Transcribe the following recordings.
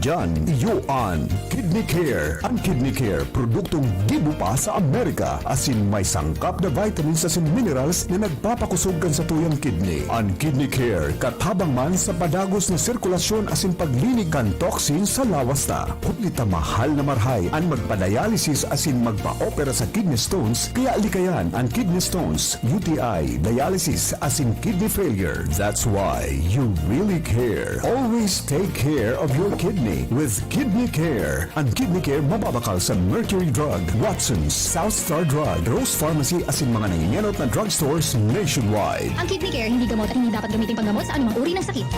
dyan. Yuan Kidney Care. Ang Kidney Care, produktong gibo pa sa Amerika. Asin may sangkap na vitamins asin minerals na nagpapakusog sa tuyang kidney. Ang Kidney Care, katabang man sa padagos na sirkulasyon asin paglinig kan toxin sa lawas ta. Kutlita mahal na marhay ang magpa-dialysis asin magpa-opera sa kidney stones, kaya alikayan ang kidney stones, UTI, dialysis asin kidney failure. That's why you really care. Always take care of your kidney with Kidney Care. Ang Kidney Care mababakal sa Mercury Drug, Watson's, South Star Drug, Rose Pharmacy asin mga nangingenot na drugstores nationwide. Ang Kidney Care hindi gamot at hindi dapat gamitin panggamot sa anumang uri ng sakit.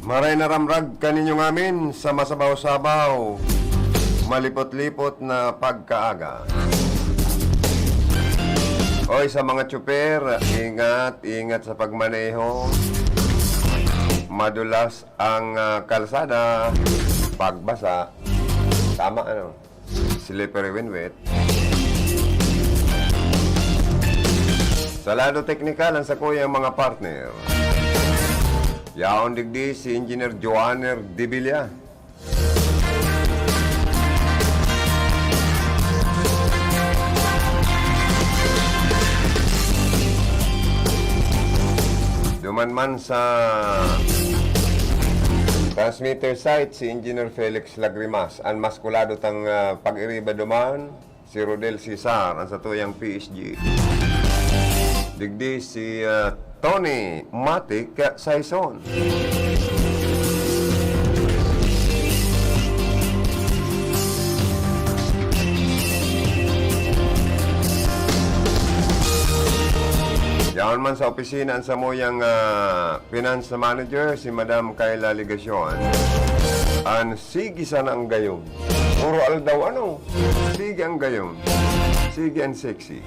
Maray na ramrag kaninyo ngamin sa masabaw-sabaw, malipot-lipot na pagkaaga. Oy, sa mga tsuper, ingat sa pagmaneho. Madulas ang kalsada, pagbasa, tama slippery when wet. Sa lado teknikal ang sakuyang mga partner. Yaon digdi si Engineer Joanner Dibilla. Dumanman sa transmitter site si Engineer Felix Lagrimas. Ang maskulado tang pag-iriba duman si Rodel Cesar ang satuyang PSG. Digdi si Tony Matic Saison. Yaon man sa opisina ang samuyang finance manager si Madam Kayla Ligacion. An sige sana ang gayon. Puro daw sige ang gayon. Sige ang sexy.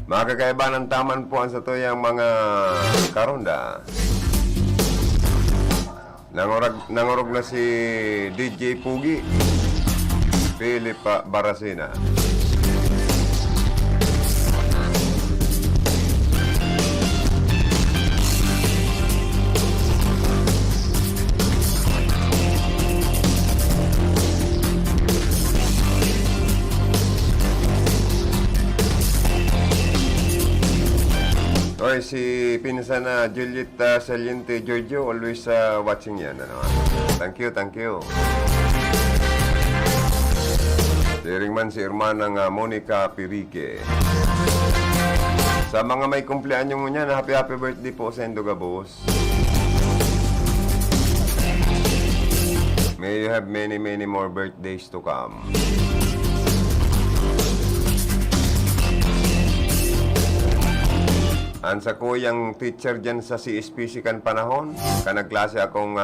Mga kakaiba ng taman po ang sa tuyang mga karonda. Nangurog na si DJ Pugi, Philip Barasina. Oy, si pinsan na Juliet Saliente Giorgio, always watching yan. Thank you. Siring man si Irmanang Monica Pirique. Sa mga may kumpleanyo mo niyan, happy birthday po sa Endoga Boss. May you have many more birthdays to come. Ang sa kuyang teacher dyan sa CSPC kan panahon, kanagklase akong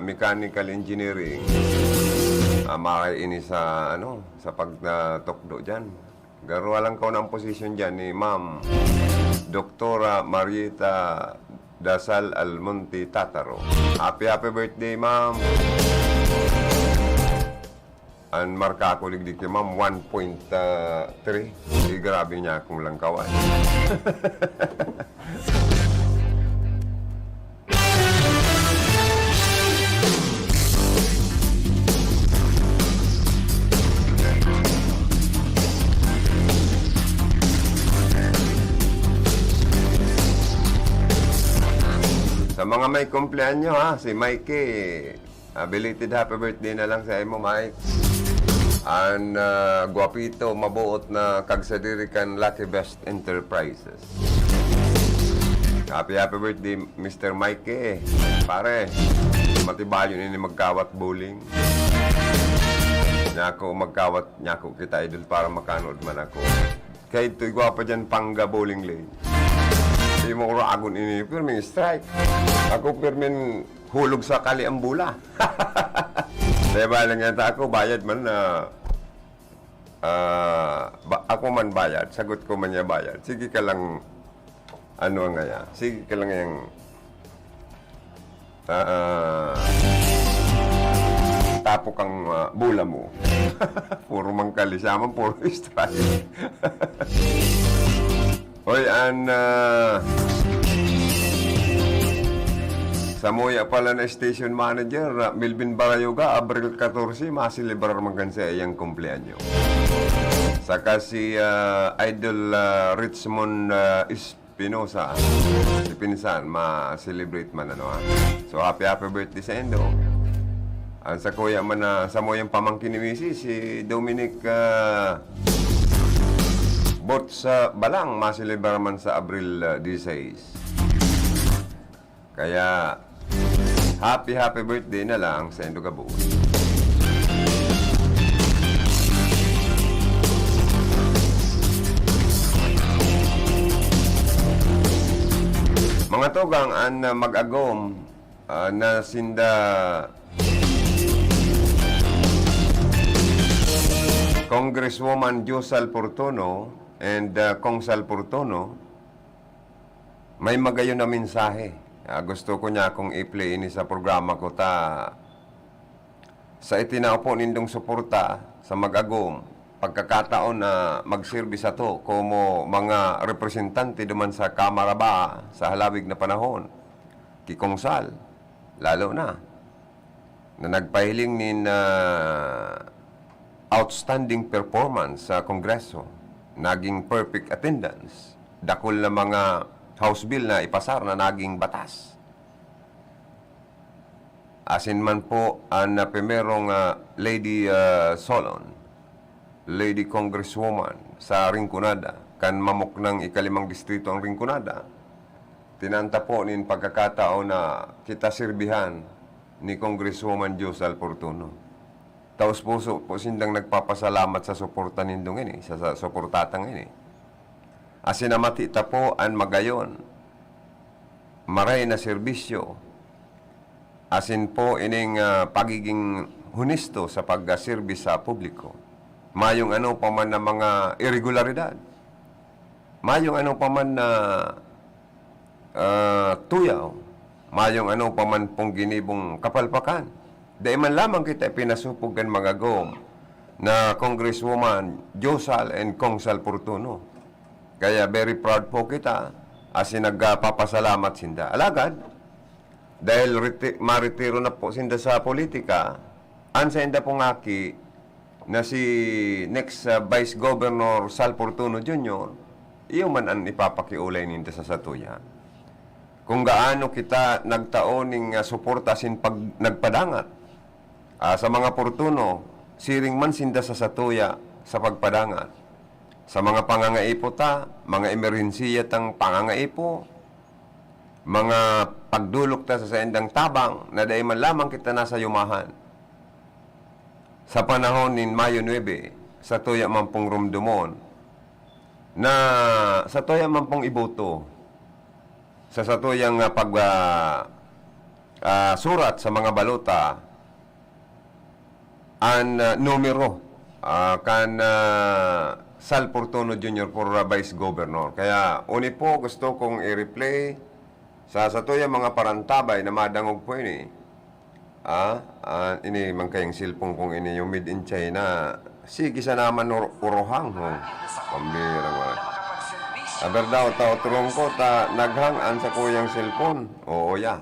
mechanical engineering. Makaini sa sa pagtukdo dyan. Garo lang ko ng posisyon dyan ni Ma'am Doktora Marieta Dasal Almonte Tataro. Happy birthday, Ma'am. Ang marka ko ligdig kay Ma'am 1.3. Grabe niya akong lang kawan. Sa mga may kumpleanyo si Mikey, belated happy birthday na lang sa imo, Mike. Ang guwapito, mabuot na kagsadiri kan Lucky Best Enterprises. Happy birthday, Mr. Mikey. Pare, matibayon ini magkawat bowling. Nyako magkawat, nyako kita idol para makanood man ako. Kaya ito'y gwapa dyan, Pangga Bowling Lane. Hindi mo ragon ini, pirming strike. Ako pirming hulog sa Kaliambula. Diba lang yan ako, bayad man na ako man bayad, sagot ko man niya bayad. Sige ka lang, sige ka lang yung tapok ang bula mo. Puro mangkalisyaman, puro strike. Hoy, Samoya pala na station manager, Melvin Barayoga, Abril 14, masilibrar man kan sa iyang kumpleanyo. Saka si Idol Richmond Espinosa, si Pinsan, ma-celebrate man So happy birthday sa Endo. Ang sa kuya man Samoyang pamangkin ni Missy, si Dominic Bot sa Balang, masilibrar man sa Abril 16. Kaya happy birthday na lang sa Endo Gabu. Mga tugang mag-agom na sinda Congresswoman Josal Portono and Kong Sal Portono, may magayon na mensahe. Gusto ko niya kung i-play ini sa programa ko sa itinaupo nindong suporta sa mag-agom pagkakataon na mag-service ato como mga representante duman sa Kamara ba sa halawig na panahon kikungsal lalo na nagpahiling nin outstanding performance sa Kongreso, naging perfect attendance, dakol na mga House Bill na ipasar na naging batas. Asin man po ang primerong Lady Solon, Lady Congresswoman sa Rinconada, kan mamok ng ikalimang distrito ang Rinconada, tinanta po nin pagkakataon na kita sirbihan ni Congresswoman Josal Portono. Taos puso po sindang nagpapasalamat sa suporta nindong ini, sa suportatang ini. Asin na matita po ang magayon, maray na serbisyo, asin po ining pagiging hunisto sa pag-service sa publiko. Mayong ano pa man na mga irregularidad. Mayong ano pa man na tuyaw. Mayong ano pa man pong ginibong kapalpakan. Dahil man lamang kita pinasupugan mga gom na Congresswoman Josal and Kong Sal Portono. Kaya very proud po kita asin nagpapasalamat sinda. Alagad, dahil maritiro na po sinda sa politika, ansa inda po ngaki na si next Vice Governor Sal Portono Jr., iyo man ang ipapakiulay ninda sa satuya. Kung gaano kita nagtaoning suporta sin pag nagpadangat sa mga Portono, siring man sinda sa satuya sa pagpadangat. Sa mga pangangaipo mga emerhensiya tang pangangaipo, mga pagdulok ta sa endang tabang na dahil man lamang kita nasa yumahan. Sa panahon ni Mayo 9, sa tuya man pong rumdumon, na sa tuya man pong iboto, sa tuyang surat sa mga balota, ang numero kan Sal Portono Jr. for Vice Governor. Kaya uni po gusto kong i-replay sa tuyang mga parantabay na madangog po ini. Ini man kayong silpong kung ini yung made in China. Sige sa naman urohang. Pambirang wala. Aber daw, turong ko, naghangan sa kuyang cellphone. Oo, ya.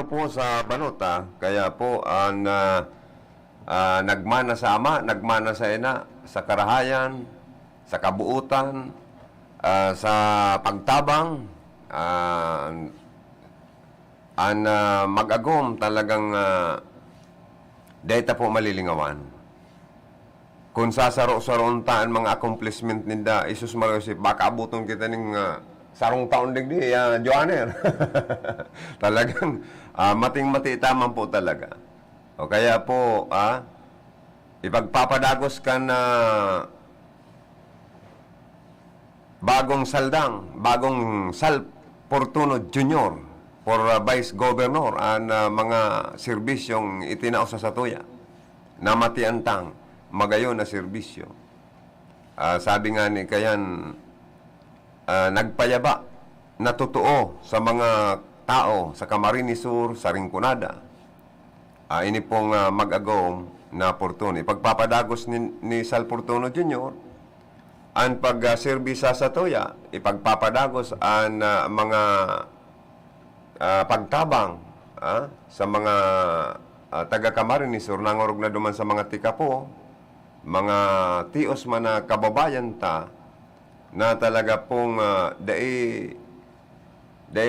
po sa Banota, kaya po ang nagmana sa Ama, nagmana sa Ina, sa karahayan, sa kabuutan, sa pagtabang, ang mag-agom talagang data po malilingawan. Kung sasaro-saroon taan mga accomplishment ninda, Isus Mariosip, baka abuton kita ng sarong taon digdi, Joaner. Talagang mating-mati taman po talaga. O kaya po, ipagpapadagos ka na bagong saldang, bagong Sal Fortuno Jr. for Vice Governor ang mga serbisyong itinao sa Satuya na matiantang magayon na serbisyo. Sabi nga ni Kayan, nagpayaba na totoo sa mga tao sa Camarines Sur, sa Rinconada. Ini pong mag-agong na Fortuno. Ipagpapadagos ni Sal Fortuno Jr. ang pag-service sa Satuya, ipagpapadagos ang mga pagtabang sa mga taga-Camarines Sur, nangorog na duman sa mga tikapo, mga tios man na kababayan ta, na talaga pong dai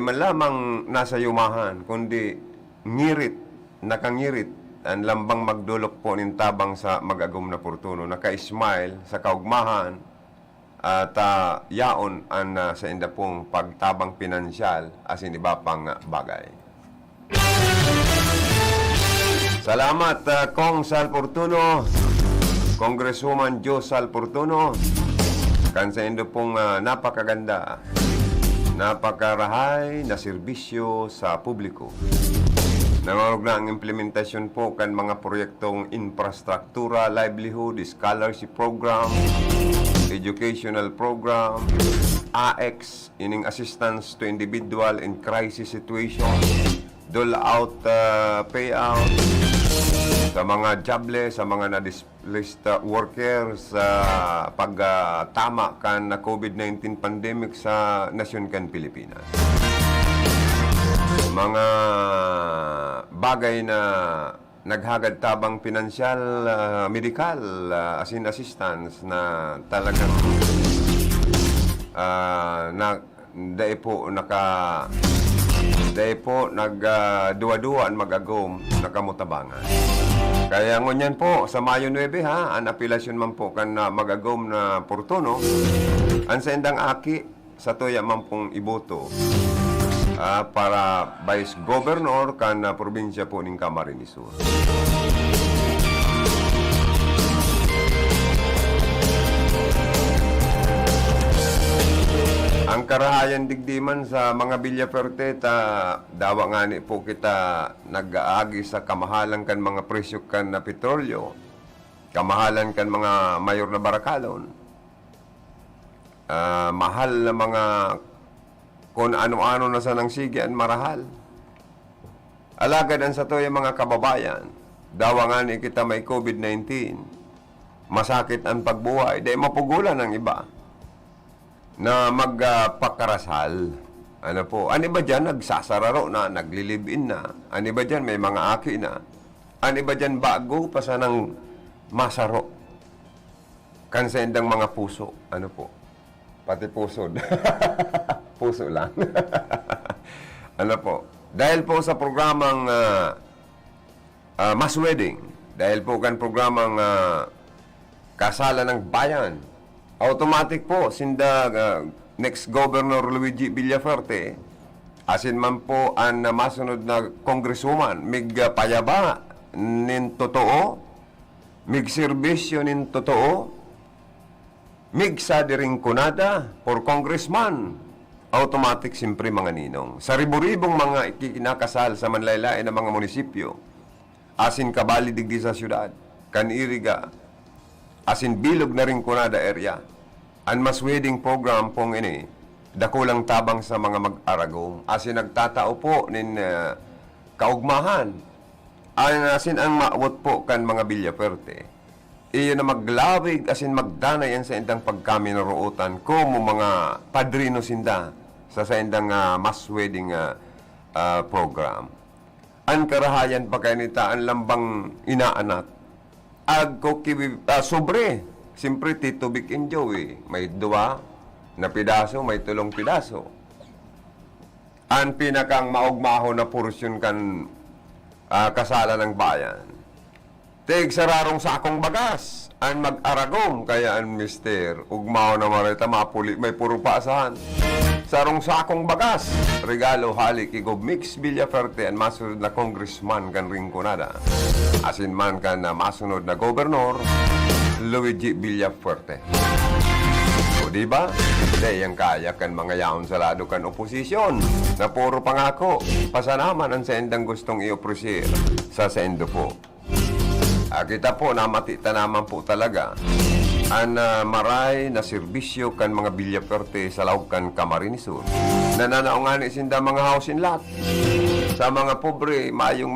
man lamang nasa yumahan, kundi ngirit, nakangirit, ang lambang magdulok po nin tabang sa mag-agom na Fortuno, naka-smile sa kaugmahan, at yaon ang sa inda pong pagtabang pinansyal asin iba pang bagay. Salamat, Kong Sal Fortuno, Congresswoman Jo Sal Fortuno, kan sa indo pong napakaganda, napakarahay na serbisyo sa publiko. Nangorog na ang implementasyon po kan mga proyektong infrastruktura, livelihood, scholarship program, educational program, AX, ining assistance to individual in crisis situation, dole out payout, sa mga jobless, sa mga na-displaced workers, sa pagtama kan na COVID-19 pandemic sa nasyon kan Pilipinas. Mga bagay na naghagad tabang pinansyal, medical, asin assistance na talagang dahil po nagduwa-duwa ang mag-agom nakamutabangan. Kaya ngunyan po, sa Mayo 9 ang apilasyon man po kan mag-agom na Fortuno, ang sa indang aki, sa tuya man pong iboto para Vice Governor kan probinsya po ng Camarines Sur. Ang karahayan digdiman sa mga Villaferte, dawa nga ni po kita nag-aagi sa kamahalan kan mga presyo kan na petrolyo, kamahalan kan mga mayor na barakalon, mahal na mga kung ano-ano na sa nang sigian marahal. Alagad ang sa to yung mga kababayan, dawa nga ni kita may COVID-19, masakit ang pagbuhay, dahil mapugulan ng iba na magpakarasal. Ano po? Ano ba dyan? Nagsasararo na, naglilibin na. Ano ba dyan? May mga aki na. Ano ba dyan? Bago pa sa nang masaro. Kansendang mga puso. Ano po? Pati pusod. Puso lang. Ano po? Dahil po sa programang Mass Wedding, dahil po kan programang Kasalan ng Bayan, automatic po, sinda next Governor Luigi Villaferte, asin man po ang masunod na congresswoman, mig payaba nin totoo, mig serbisyo nin totoo, mig sa diringkunada for congressman, automatic simpre mga ninong. Sa ribu-ribong mga ikinakasal sa manlaylain ng mga munisipyo, asin kabali digdi sa syudad, kaniriga, asin bilog na ringkunada area, ang Mass Wedding program pong ini, dakulang tabang sa mga mag-aragong, asin nagtatao po nin kaugmahan, asin ang maawot po kan mga Villaferte. Iyon na maglawig, asin magdanayan sa indang pagkaminaruutan ko mo mga padrino sinda sa indang Mass Wedding program. An karahayan pa kanita ang lambang inaanak. Ag ko sobre. Siyempre, titubik in Joey. May 2 na pidaso, may 3 pidaso. Ang pinakang maugmaho na porsyon kan kasala ng bayan. Tig sararong sakong bagas. Ang mag-aragom. Kaya ang mister, ugmaho na marita, mapuli, may puro paasahan. Sarong sakong bagas. Regalo halik Igob Mix Villaferte ang masunod na congressman kan Rinconada. Asin man kan na masunod na gobernador Luigi Villafuerte. O diba? Hindi yung kaya kan mga yaon sa lado kan oposisyon na puro pangako. Pasanaman ang sendang gustong i-opresir sa sendo po. Kita po namatita naman po talaga ang maray na serbisyo kan mga Villaferte sa lawag kan Camarines Sur. Nananaungan isinda mga housing lot. Sa mga pobre, mayong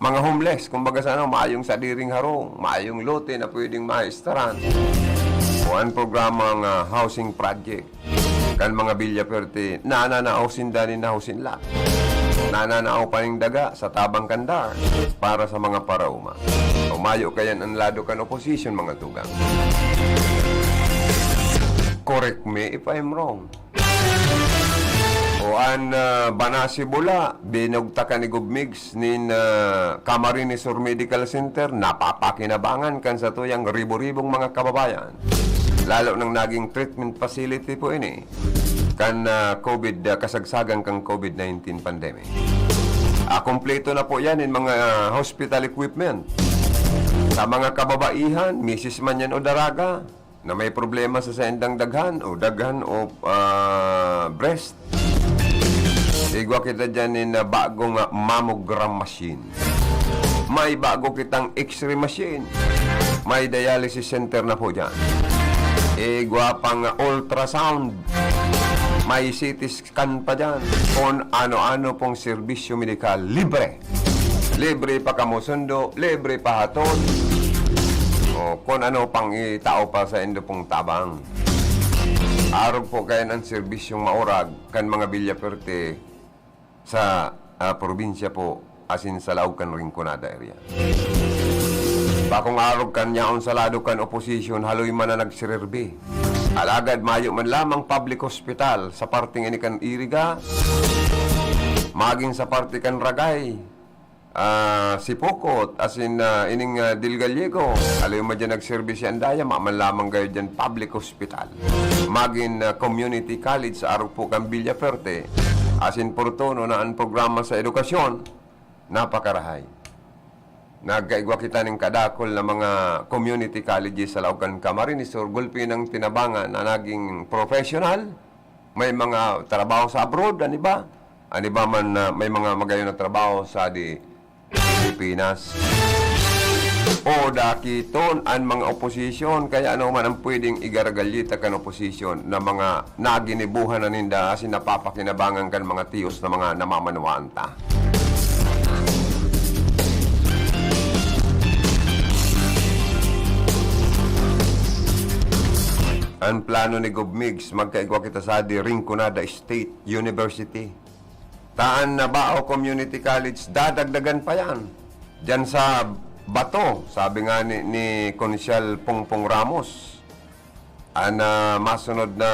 mga homeless, kumbaga sa mayong sadiring harong, mayong lote na pwedeng maistaran. O ang programang housing project kan mga Villaferte, nananaaw sindanin na housing lot. Nananaaw pa ng daga sa tabang kandar para sa mga parauma. Umayo kayan ang lado kan opposition, mga tugang. Correct me if I'm wrong. O an Banasi Bula, binugta ka ni Gubmigs nin Camarines Sur Medical Center, napapakinabangan kan sa tuyang ribo-ribong mga kababayan. Lalo nang naging treatment facility po ini kan kasagsagan kang COVID-19 pandemic. Kompleto na po yan in mga hospital equipment. Sa mga kababaihan, misis man yan o daraga, na may problema sa sendang daghan o breast. Igwa kita dyan in bagong mammogram machine. May bago kitang x-ray machine. May dialysis center na po dyan. Igwa pang ultrasound. May CT scan pa dyan. Kung ano-ano pong serbisyo medikal, libre. Libre pa kamusundo, libre pa hatod. O kung ano pang itao pa sa endo pong tabang. Araw po kaya ng serbisyong maurag kan mga Villaferte sa probinsya po asin sa laog kan Rinconada area. Bakong araw kan yaon sa lado kan oposisyon, haloy man na nagsirerbi. Alagad mayo man lamang public hospital sa parting ini kan Iriga, maging sa parte kan Ragay, Sipokot, asin ining Del Gallego, alayo man dyan nagservice yan daya, maman lamang kayo dyan public hospital. Maging community college sa araw po kan Villaferte, asin portono na ang programa sa edukasyon, napakarahay. Nagkaigwa kita ng kadakol na mga community colleges sa Laucan Camarines Sur, gulpi ng tinabangan na naging professional. May mga trabaho sa abroad, ano ba? Ano ba man may mga magayon na trabaho sa Pilipinas. O dakiton ang mga oposisyon, kaya ano man ang pwedeng igaragalyita kan oposisyon na mga naginibuhan na ninda asin napapakinabangan kan mga tiyos na mga namamanuan ta. Ang plano ni Gubmigs, magkaigwa kita sa Rinconada State University. Taan na Bao Community College, dadagdagan pa yan. Diyan sa Bato, sabi nga ni Konsyal Pongpong Ramos, masunod na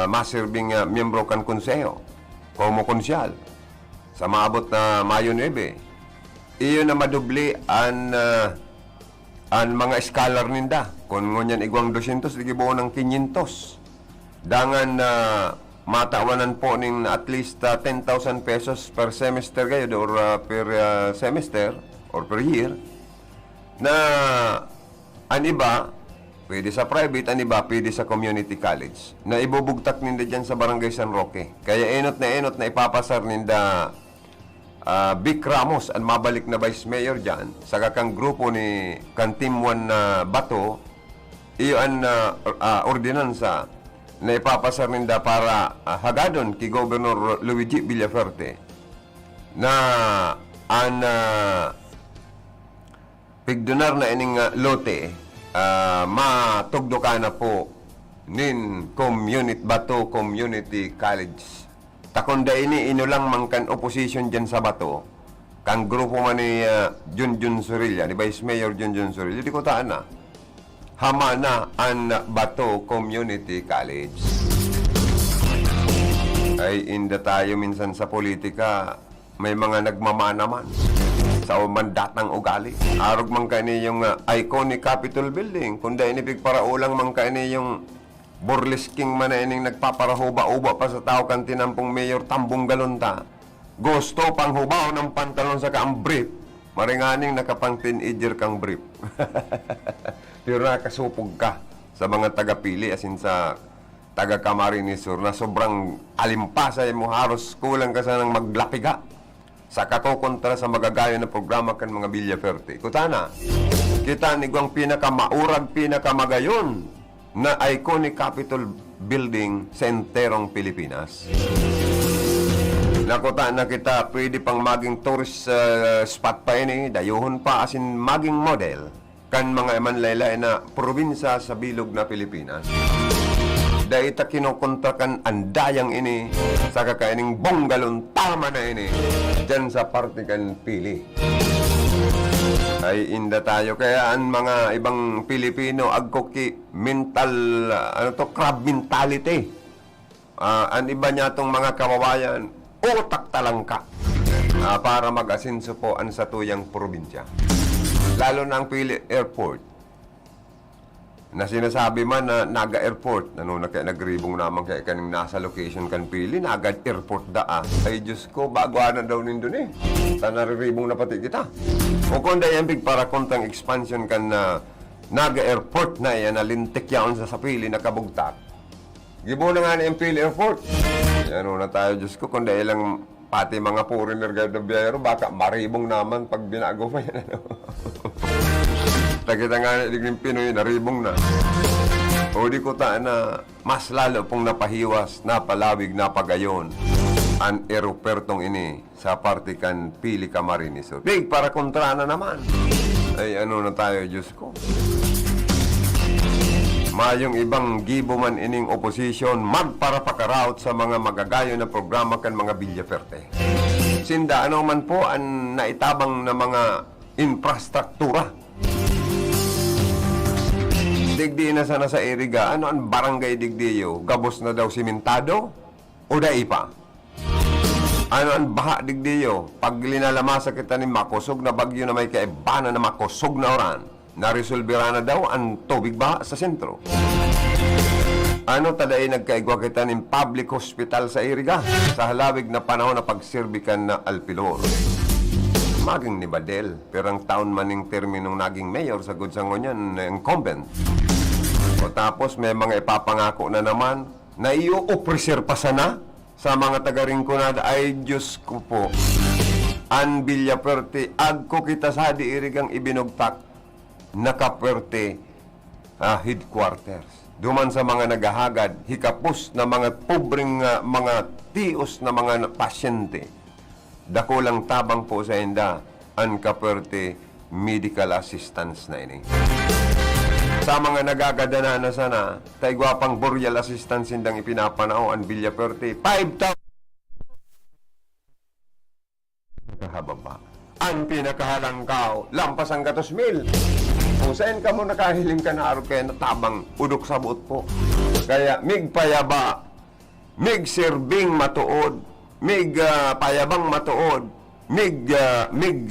masirbing miyembro kan konseyo, como konsyal, sa maabot na Mayo 9. Iyon na madubli ang mga scholar ninda. Kung ngunyan igwang 200, ligibuo ng 500. Dangan matawanan po ning at least 10,000 pesos per semester kayo or per semester or per year na ang iba pwede sa private, ang iba pwede sa community college na ibubugtak ninda dyan sa Barangay San Roque. Kaya enot na ipapasar ninda Vic Ramos ang mabalik na vice mayor dyan sa kakang grupo ni Kantimwan na Bato. Iyon ordinansa na ipapasar ninda para hagadon ki Governor Luigi Villaferte na ang pigdonar na ining lote matugdo ka na po nin Bato Community College Takunda ini inulang mangkan opposition dyan sa bato. Kang grupo man ni Junjun Surilla, ni Vice Mayor Junjun Surilla, di ko taan na. Hama na ang Bato Community College. Ay, inda tayo minsan sa politika, may mga nagmamana man sa mandatang ugali. Arog man kani yung iconic Capitol Building, kundi inipig para ulang man kani yung burlesking man na ining nagpaparahuba-uba pa sa tao kan tinampong Mayor Tambong Galunta. Gusto pang hubaw ng pantalon sa kaang brief. Maringaning nakapang teenager kang brief. Pero nakasupog ka sa mga tagapili asin sa taga-Camarines Sur na sobrang alimpasay mo haros kulang ka sanang maglapiga sa katokontra sa magagayo na programa kan mga Villaferte. Kutana, kita niguang pinakamaurag, pinakamagayon na iconic Capitol Building sa enterong Pilipinas. Nakuta na kita pwede pang maging tourist spot pa ini, dayuhon pa asin maging model kan mga emanlaylay na probinsya sa bilog na Pilipinas. Dahil ta kinokontrakan andayang ini sa kakaining bonggalon tama na ini dyan sa partikan pili. Ay inda tayo kaya ang mga ibang Pilipino agkoki mental crab mentality. Ang iba niya tong mga kababayan utak talangka para mag-asinso po ang sa tuyang probinsya. Lalo na ang Pili Airport na sinasabi man na Naga Airport, na kaya nagribong naman kaya kaning nasa location kan Pili, Naga Airport ay Diyos ko, baguanan daw nindun eh. Nariribong na pati kita. O kung dahil big para kontang expansion kan na Naga Airport na yan, nalintik yaon sa Pili, nakabugtak. Gibo na nga na yung Pili Airport. Ano na tayo, Diyos ko, kung dahil lang pati mga foreigner guide na biyayero, baka maribong naman pag binago pa yan. Nakita nga na Pinoy, naribong na. O di ko na mas lalo pong napahiwas, napalawig, napagayon ang aeropertong ini sa partikan Pili Camarines Sur. Big, para kontra na naman. Ay ano na tayo, Diyos ko. Mayong ibang gibo man ining opposition magparapakaraut sa mga magagayo na programa kan mga Villaferte. Sinda, ano man po ang naitabang na mga infrastruktura. Digdi na sana sa Iriga, ano ang barangay digdiyo? Gabos na daw simentado? O dai pa? Ano ang baha digdiyo? Pag linalamasa kita ni makusog na bagyo na may kaibana na makusog na oran, naresolbira na daw ang tubig baha sa sentro. Ano taday nagkaigwa kita ng public hospital sa Iriga sa halawig na panahon na pagsirbikan na Alpilor. Maging ni Badel, pero ang taon maning terminong naging mayor sa Gudsangonyan, incumbent. O tapos may mga ipapangako na naman na i-opreser pa sana sa mga taga-Ringconada. Ay, Diyos ko po. An Villaferte, agko kita sa di irigang ibinugtak nakaperte headquarters. Duman sa mga nagahagad, hikapos na mga pobreng mga tios na mga pasyente. Dakulang tabang po sa inda ang kaperte medical assistance na ini. Sa mga nagagadana na sana, tayo gwapang burial assistance indang ipinapanao ang Villaferte, 5,000 kahababa. Ang pinakahalangkaw, lampas ang 2,000. Kung saan ka mo nakahiling ka na araw kaya natabang udok sa buot po. Kaya mig payaba, mig serving matuod, mig payabang matuod, mig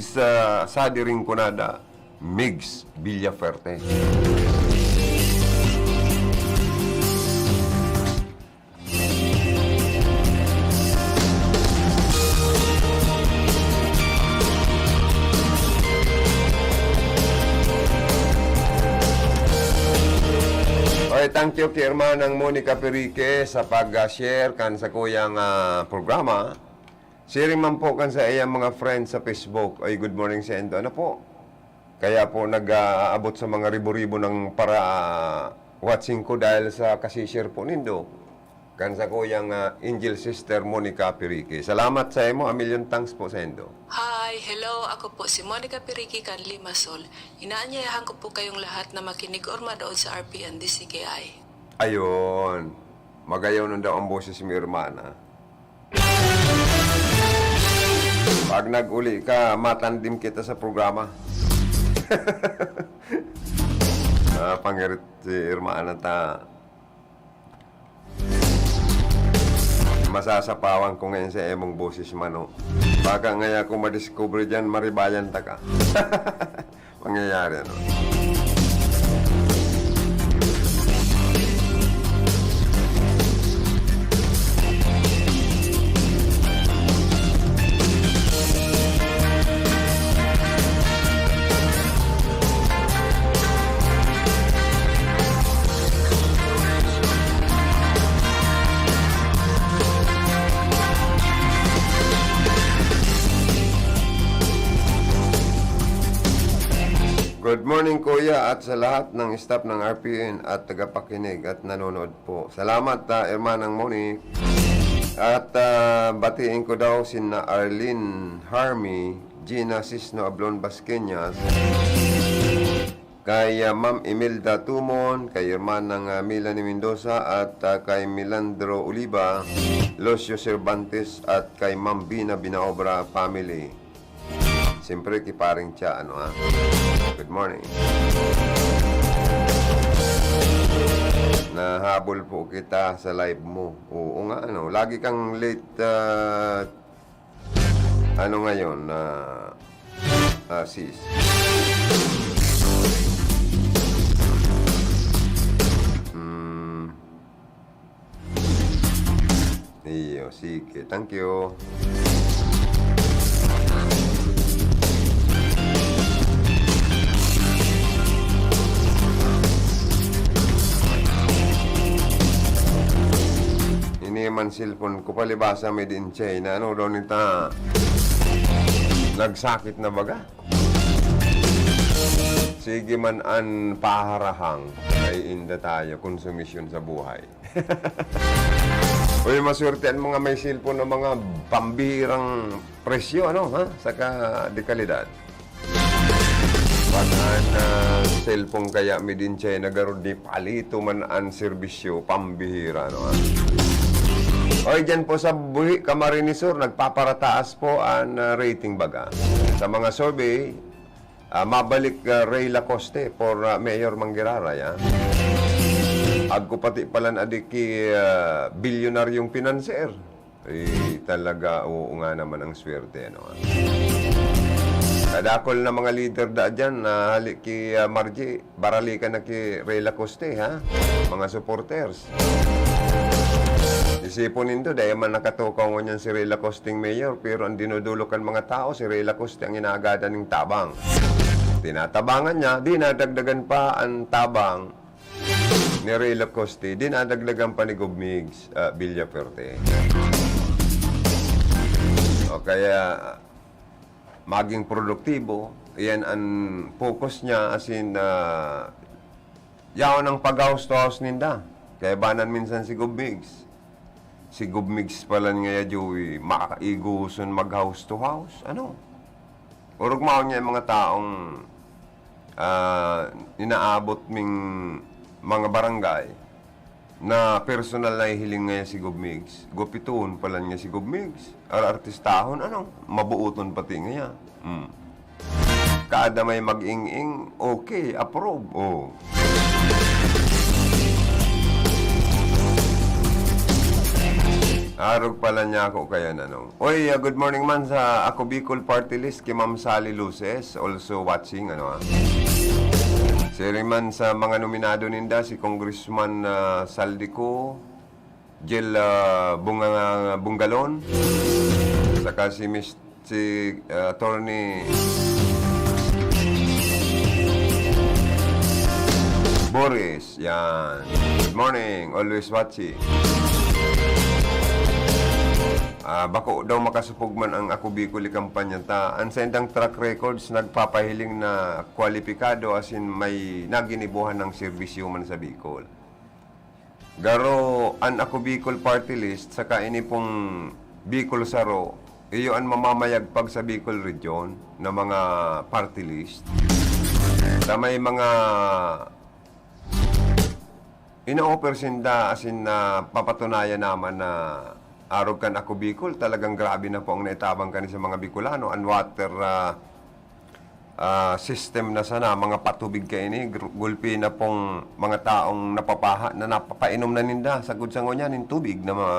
sa diring kunada, migs Villaferte. Okay, thank you kay Hermanang Monica Perique sa pag-share kan sa kuyang programa. Sharing man po kan sa iyang mga friends sa Facebook. Ay, good morning sa endo. Ano po? Kaya po nag-aabot sa mga ribo-ribo ng para watching ko dahil sa kasi-share po nindo. Kan sa kuyang Angel Sister Monica Perique. Salamat sa imo. A million thanks po sa endo. Hi, hello. Ako po si Monica Perique kan Limasol. Inaanyayahan ko po kayong lahat na makinig or manood sa RPN DCKI. Ayun. Magayaw nun daw ang boses mi hermana. Pag nag-uli ka, matandim kita sa programa. Pangirit si Irma Anata. Masasapawan ko ngayon sa emong boses mano. Baka ngaya kung madiscover dyan, maribayan ta ka. Mangyayari, ano? Good morning, Kuya, at sa lahat ng staff ng RPN at tagapakinig at nanonood po. Salamat, Hermanang Monique. At batiin ko daw sina Arlene Harmy, Gina Cisno Ablon Basqueñas, kay Ma'am Imelda Tumon, kay Hermanang Melanie Mendoza, at kay Milandro Oliva, Lucio Cervantes, at kay Ma'am Bina Binaobra family. Siyempre, kiparing siya, ano ha? Good morning. Nahabol po kita sa live mo. Oo nga, ano. Lagi kang late, ano ngayon, sis. Iyo, sige. Thank you. Man cellphone ko palibasa made in China. Ano daw nita? Nagsakit na baga? Sige man an paharahang ay inda tayo konsumisyon sa buhay. Uy, maswerte ang mga may cellphone ng mga pambihirang presyo, ano, ha? Saka dekalidad. Pag cellphone kaya made in China, garo di palito man ang serbisyo, pambihira, ano, ha? Oy, dyan po sa Buhi, Camarinesur, nagpaparataas po ang rating baga. Sa mga survey, mabalik Ray Lacoste for Mayor Manggiraray. Agko pati pala na adiki bilyonaryong pinanser. Talaga, oo nga naman ang swerte. Ano, kadakol na mga leader da dyan, halik ki Margie, barali ka na ki Ray Lacoste, ha? Mga supporters. Isipon nito, dahil man nakatukaw mo niyan si Ray Lacoste mayor, pero ang dinudulokan mga tao, si Ray Lacoste ang inaagada ng tabang. Tinatabangan niya, dinadagdagan pa ang tabang ni Ray Lacoste, dinadagdagan pa ni Gubmigs Villaperte. O kaya, maging produktibo, yan ang focus niya, as in, yaon ang pag-house to house ninda. Kaya banan minsan si Gubmigs. Si Gubmigs pala nga Joey, makaiguson mag-house to house. Ano? Urog mao niya yung mga taong inaabot ming mga barangay na personal na ihiling nga si Gubmigs. Gupituon pala niya si Gubmigs. Artistahon, ano? Mabuuton pati nga. Kada may mag-ing-ing, okay, approve. Oh. Arog pala niya ako kaya nanong. Oy, good morning man sa Ako Bicol Party List kay Ma'am Sally Luces, also watching, ano, Siri man sa mga nominado ninda, si Congressman Saldico, Jill Bungalon, saka si Attorney Boris, yan. Good morning, always watching. Bako daw makasupog man ang Ako Bicol kampanya ta. Ang sendang track records nagpapahiling na kwalipikado, as in may naginibuhan ng serbisyo man sa Bicol. Garo ang Ako Bicol Party List saka ini pong Bicol Saro, iyo ang mamamayagpag sa Bicol Region na mga party list. Na may mga ina-offer sinda, as in papatunayan naman na arog kan ako Bicol, talagang grabe na po ang naitabang kan sa mga Bicolano. Ang water system na sana, mga patubig kayo ni, gulpi na pong mga taong napapaha, na napapainom na ninda sa gudsango niya ng tubig na mga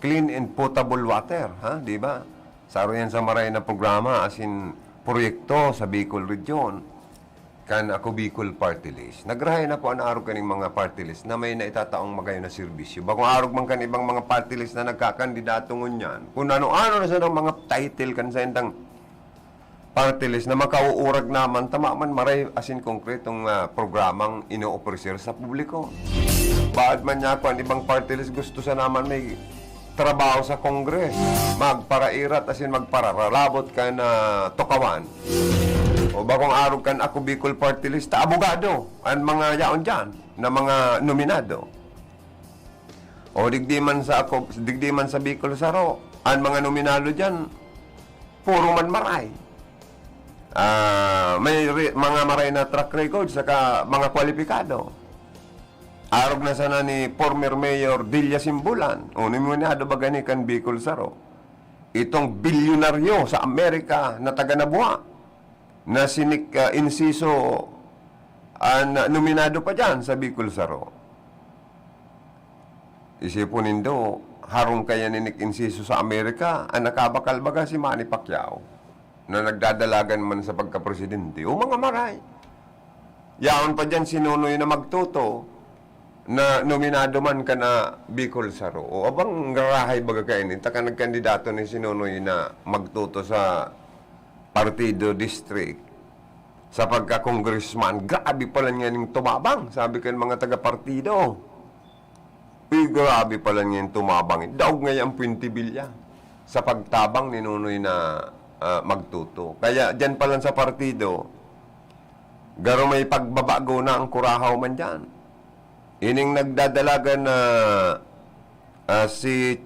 clean and potable water, ha? Di ba? Saro yan sa maray na programa, as in, proyekto sa Bicol Region. Kan ako Bicol Party List. Nagrahay na po ang arog kaning mga party list na may naitataong magayon na serbisyo. Bakong arog man kan ibang mga party list na nagkakandidato ngunyan. Kung ano-ano na sa mga title kan sa indang party list na makauurag naman, tama man maray asin konkretong programang ino-offer sa publiko. Baad man niya ako ang ibang party list gusto sa naman may trabaho sa Kongres. Magparairat asin magpararalabot ka na tukawan. O bagong araw kan ako Bicol Party List, abogado, ang mga yaon dyan, na mga nominado. O digdiman sa Bicol Saro, ang mga nominado dyan, puro man maray. May mga maray na track record, saka mga kwalipikado. Arog na sana ni former Mayor Dilla Simbulan, o nominado ba gani kan Bicol Saro? Itong bilyonaryo sa Amerika na taga Nabuha, na sinik Inciso nominado pa dyan sa Bicol Saro. Isipon nindo, harong kaya ni Nick Inciso sa Amerika, ang nakabakal baga si Manny Pacquiao, na nagdadalagan man sa pagka-presidente. O mga maray. Yaon pa dyan si Nonoy na Magtuto, na nominado man ka na Bicol Saro. O abang ngarahay baga kayo ni, taka nagkandidato ni si Nonoy na Magtuto sa Partido District sa pagka-congressman, grabe pala niya ning tumabang, sabi ko mga taga-partido. Grabe pala niya yung tumabang. Daog nga yung Puintibilya sa pagtabang ni Nunoy na Magtuto. Kaya dyan pala sa partido, garo may pagbabago na ang kurahaw man dyan. Ining nagdadalaga na si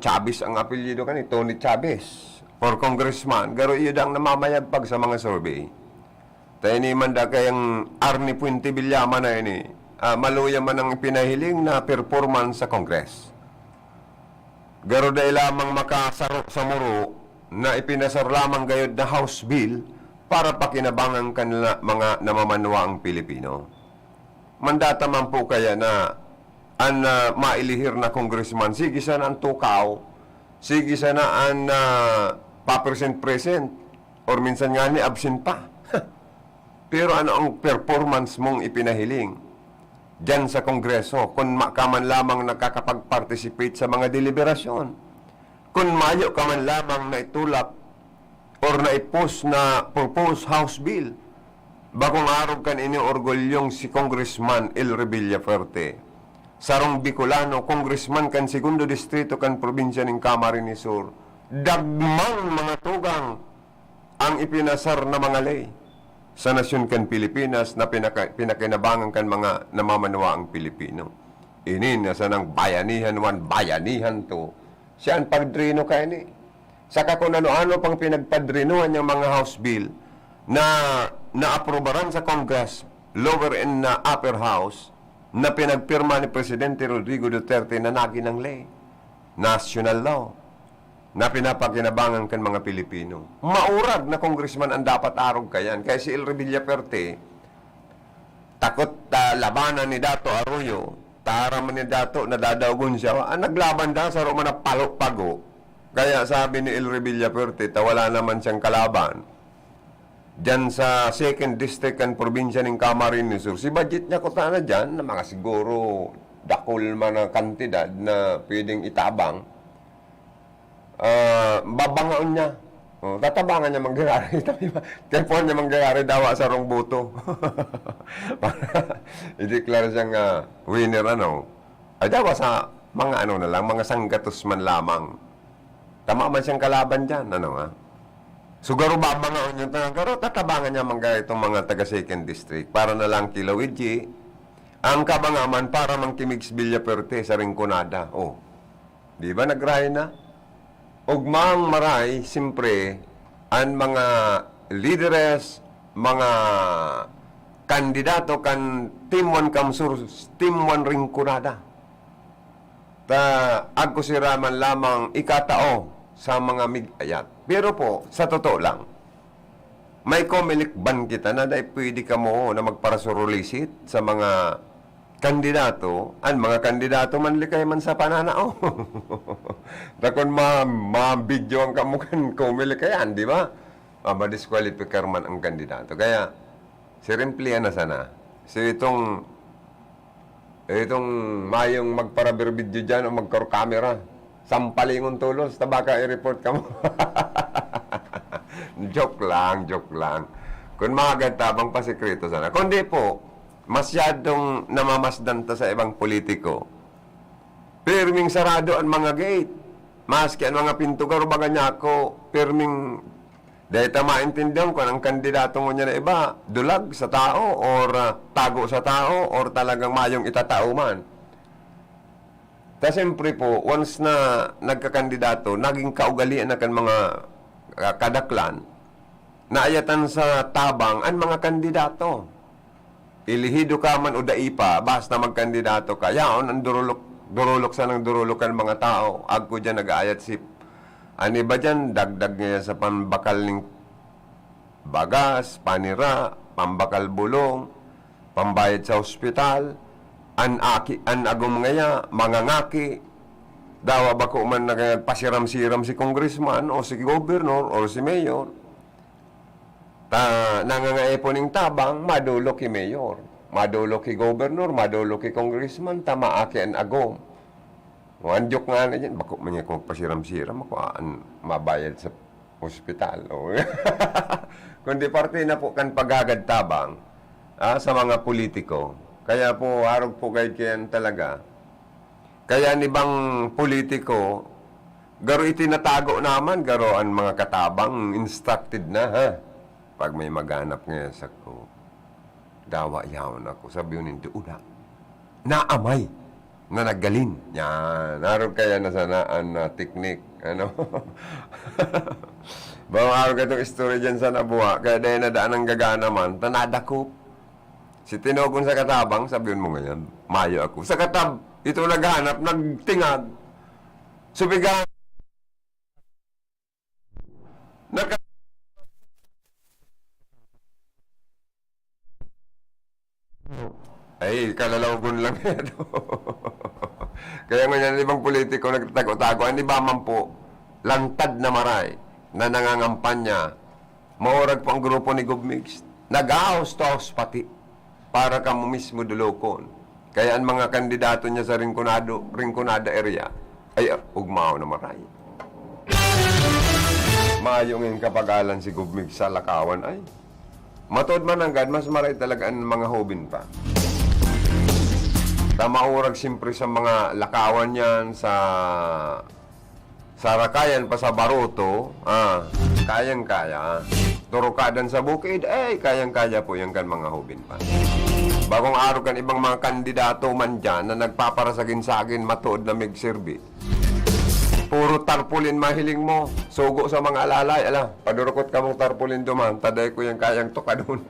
Chavez ang apelyido kanina, Tony Chavez. For congressman, garo iyo dang namamayagpag sa mga survey. Tayo ni manda kayang Arnie Puente Villama na ini, maluya man ang pinahiling na performance sa Congress. Garo dahil lamang makasaro sa muro na ipinasar lamang gayod na House Bill para pakinabangan kanila mga namamanwa ang Pilipino. Mandata man po kaya na ang mailihir na congressman, sige sana ang tukaw, sige sana ang pa-present or minsan nga ni absent pa. Pero ano ang performance mong ipinahiling dyan sa Kongreso kung ka man lamang nakakapag-participate sa mga deliberasyon? Kung mayo ka man lamang na itulak or na ipos na propose House Bill, bagong araw kan ini orgolyong si Congressman El Revilla Fuerte. Sarong Bicolano, Congressman kan segundo distrito kan probinsya ng Camarines Sur. Dagmang mga tugang ang ipinasar na mga lay sa nasyon kan Pilipinas na pinakinabangan kan mga namamanwa ang Pilipino. Ini na sanang bayanihan bayanihan to. Siya ang padrino kaya ni. Saka kung ano-ano pang pinagpadrinuhan yung mga House Bill na naaprobaran sa Congress, lower and upper house, na pinagpirma ni Presidente Rodrigo Duterte na naginang lay, national law, na pinapakinabangan kan mga Pilipino. Maurag na congressman ang dapat arog kayan. Kaya si El Revilla Fuerte, takot labanan ni Dato Arroyo, taraman ni Dato, nadadawgon siya, naglaban da sa Roma na palo-pago. Kaya sabi ni El Revilla Fuerte, wala naman siyang kalaban. Diyan sa 2nd District and Probinsya ng Camarines Sur, si budget niya ko na dyan, na mga siguro dakol man na kantidad na pwedeng itabang, babangaon niya. Tatabangan niya mangyayari. Kaya po niya mangyayari dawa sa rong buto. Para i-declare siyang winner, Ay dawa sa mga na lang, mga sanggatos man lamang. Tama man siyang kalaban dyan, Sugaro babangaon yung pero tatabangan niya mangyayari itong mga taga 2nd District para na lang kilawidji ang kabangaman para mangkimigs Villa Fuerte sa Rinconada. Di ba nagrahay na? Ugmang maray, simpre, ang mga leaders, mga kandidato kan Team 1 Kamsur, Team 1 Rinconada. Agko si Raman lamang ikatao sa mga migayat. Pero po, sa totoo lang, may komilikban kita na dahil pwede ka mo na magparasurulisit sa mga kandidato, mga kandidato man likay man sa pananao. Dakon ma-video ang kamukan kumilikayan, di ba? Ma-disqualify man ang kandidato. Kaya, si Rimplian na sana. So itong mayong magparabir-video dyan o magkor-camera, sampalingon tulos, tabaka i-report ka mo. Joke lang. Kung magatabang pasikreto sana. Kundi po, masyadong namamasdan ta sa ibang politiko. Pirming sarado ang mga gate. Maski ang mga pinto karo baga niya ako, pirming dahil maintindihan ko ang kandidato mo niya na iba, dulag sa tao or tago sa tao or talagang mayong itatao man. Ta siyempre po, once na nagkakandidato, naging kaugalian na kan mga kadaklan, naayatan sa tabang ang mga kandidato. Ilihido ka man o daipa, basta magkandidato ka, yaon ang durulok sa nang durulok ang mga tao. Agko dyan nag-aayat si ani ba dyan, dagdag niya sa pambakal ng bagas, panira, pambakal bulong, pambayad sa ospital, an agong ngaya, mga ngaki, dawa ba ko man nagpasiram-siram si congressman o si governor o si mayor, nangangae po ng tabang, madulo ki mayor, madulo ki governor, madulo ki congressman, tamaaki an agong. Anjok nga na dyan, bako man niya kung pasiram-siram ako, mabayad sa ospital. Kundi parte na po kan paghagad tabang sa mga politiko. Kaya po, harog po kayo kayan talaga. Kaya ni bang politiko, garo itinatago naman, garo ang mga katabang, instructed na ha. Pag may maghanap ngayon sa ko, dawa yaon ako, sabi yun hindi, una, naamay na naggalin. Yan. Naroon kaya na sanaan na teknik. Ano? Bawang araw ka itong story dyan sa nabuha. Kaya dahil nadaan ang gagana man, tanadakop. Si Tinogon sa katabang, sabihin mo ngayon, mayo ako. Sa katab, ito naghanap, nagtingag. Subigan. Ay, kalalawgon lang yan. Kaya ngayon, ibang politiko nagtago-tago, hindi ba man po, lantad na maray, na nangangampanya, maurag po ang grupo ni Gubmix, nag-house-to-house pati, para ka mo mismo dulokon. Kaya ang mga kandidato niya sa Rinconada area, ay ugmao na maray. Mayong yung kapagalan si Gubmix sa Lakawan, ay, matod man ang gad, mas maray talaga ang mga hobin pa. Maurag siyempre sa mga Lakawan yan, sa Sarakayan pa sa Baruto, kayang-kaya. Turukadan sa bukid, kayang-kaya po yung kan mga hubin pa. Bagong araw kan ibang mga kandidato man dyan na nagpaparasagin sa akin matuod na mig-serbi. Puro tarpulin mahiling mo, sugo sa mga alalay, padurukot ka mong tarpulin duman, taday ko yung kayang tukadun.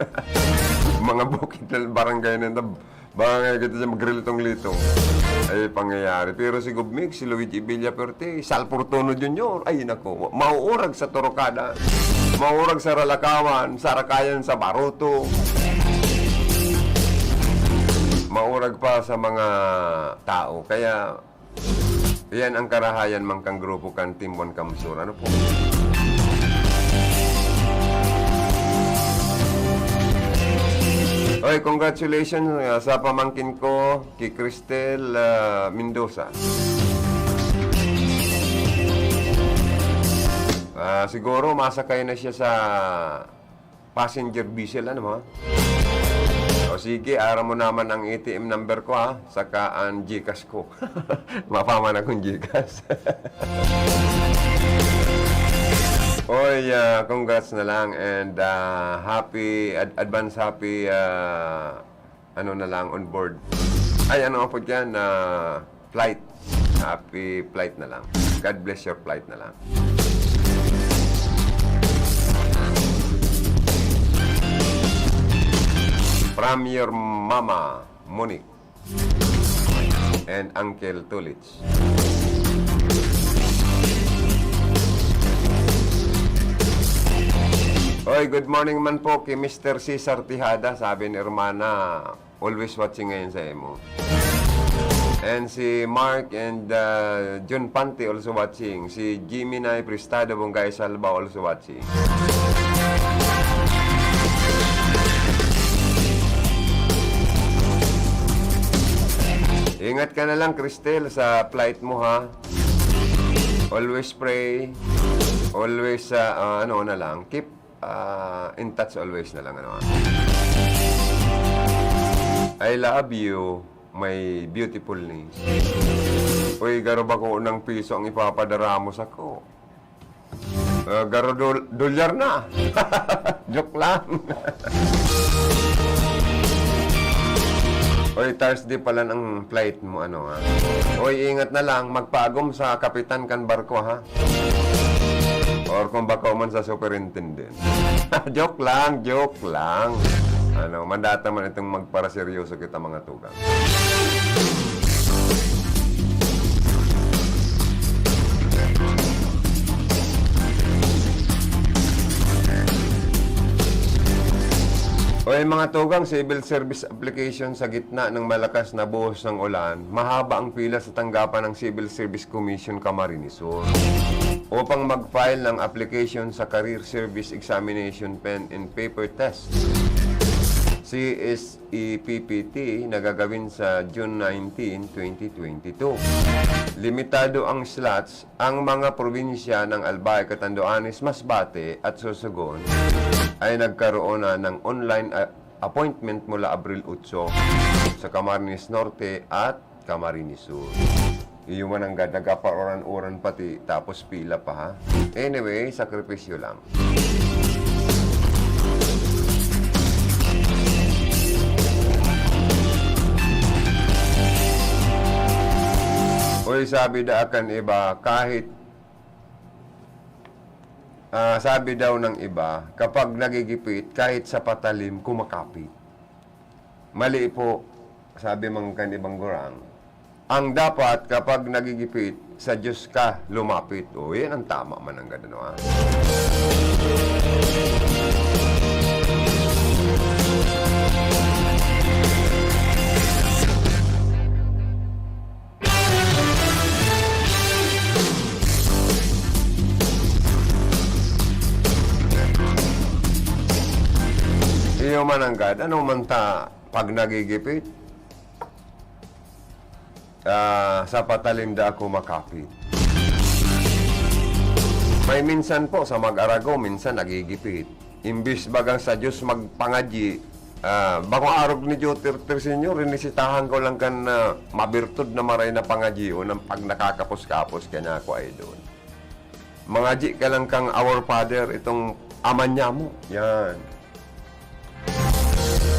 Mga bukid na barangay na bangay kita siya mag-grill tong litong. Ay, pangyayari. Pero si Gubmix, si Luigi Villapuerte, Sal Fortuno Jr., ay nako, mauurag sa Torocada, mauurag sa Ralakawan, Sarakayan sa Baruto, maurag pa sa mga tao. Kaya, yan ang karahayan mang kang grupo kan Timbon Kamsur. Ano po? Oy, congratulations sa pamangkin ko, kay Cristel Mendoza. Siguro masakay na siya sa passenger vessel, ano ha? O sige, ara mo naman ang ATM number ko ha, saka ang GCash ko. Mapaman akong GCash. Oy, congrats na lang and advance happy ano na lang on board. Ay, ano po dyan, flight. Happy flight na lang. God bless your flight na lang. From your mama, Monique. and Uncle Tulits. Oy, good morning man po kay Mr. Cesar Tijada, sabi ni Hermana, always watching ngayon sa emo. And si Mark and John Pante also watching. Si Jimmy Nay Prestado Bongay Salva also watching. Ingat ka na lang, Cristel, sa flight mo, ha? Always pray. Always, ano na lang, keep in touch always na lang, ano, ha? I love you, my beautiful niece. Uy, garo ba ko ng piso ang ipapadara mo sa ko? Garo dolyar na. Joke lang. Uy, Thursday pala ng flight mo, ano, ha? Uy, ingat na lang, magpagom sa kapitan kan barko, ha? Or kung baka man sa superintendent. Joke lang, joke lang. Ano, mandata man itong magparaseryoso kita mga tugang. O mga tugang, civil service application sa gitna ng malakas na buhos ng ulan, mahaba ang pila sa tanggapan ng Civil Service Commission Camarines Sur upang mag-file ng application sa Career Service Examination Pen and Paper Test. CSEPPT na gagawin sa June 19, 2022. Limitado ang slots. Ang mga probinsya ng Albay, Catanduanes, Masbate at Sorsogon ay nagkaroon na ng online appointment mula Abril 8 sa Camarines Norte at Camarines Sur. Iyon ang nagkapaoran-oran pati tapos pila pa, ha? Anyway, sakripisyo lang. Uy, sabi da akan iba, kahit sabi daw ng iba, kapag nagigipit, kahit sa patalim, kumakapit. Mali po, sabi mga kanibang gurang. Ang dapat, kapag nagigipit, sa Diyos ka lumapit. O, yan ang tama man ang gano'n, ha? Iyo man ang God, ano man ta pag nagigipit? Sa patalim da ako makapit. May minsan po sa mag-arago, minsan nagigipit. Imbis bagang sa Diyos magpangadyi, bakong arog ni Duterte Senior, rinisitahan ko lang kan mabirtud na maray na pangadyi o nang pag nakakapos-kapos kanya ako ay doon. Mangadyi ka lang kang Our Father, itong ama niya mo. Yan.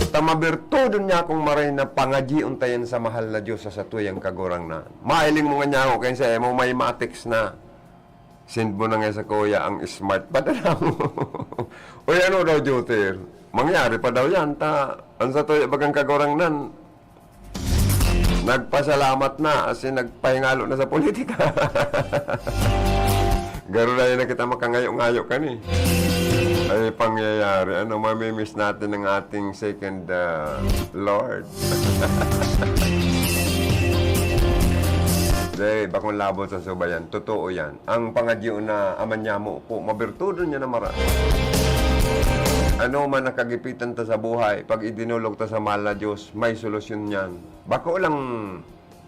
Tamabirto doon niya akong maray na pangadyi untayan sa mahal na Diyos sa tuyang kagurang na. Mailing mo nga niya ako kaya sa mo may matics na. Send mo na nga sa kuya ang smart. Padala mo. Uy, ano daw, Joter? Mangyari pa daw yan. Ang sa tuyang bagang kagurang nan. Nagpasalamat na as in nagpahingalo na sa politika. Garo na yun na kita makangayo-ngayo ka ni. Ay pangyayari. Ano, mamimiss natin ng ating second Lord. Day, bakong labo sa subayan. Totoo yan. Ang pangadyo na aman niya mo po, mabirtudo niya na mara. Ano man nakagipitan ta sa buhay, pag idinulog ta sa mahal na Diyos, may solusyon yan. Bako lang,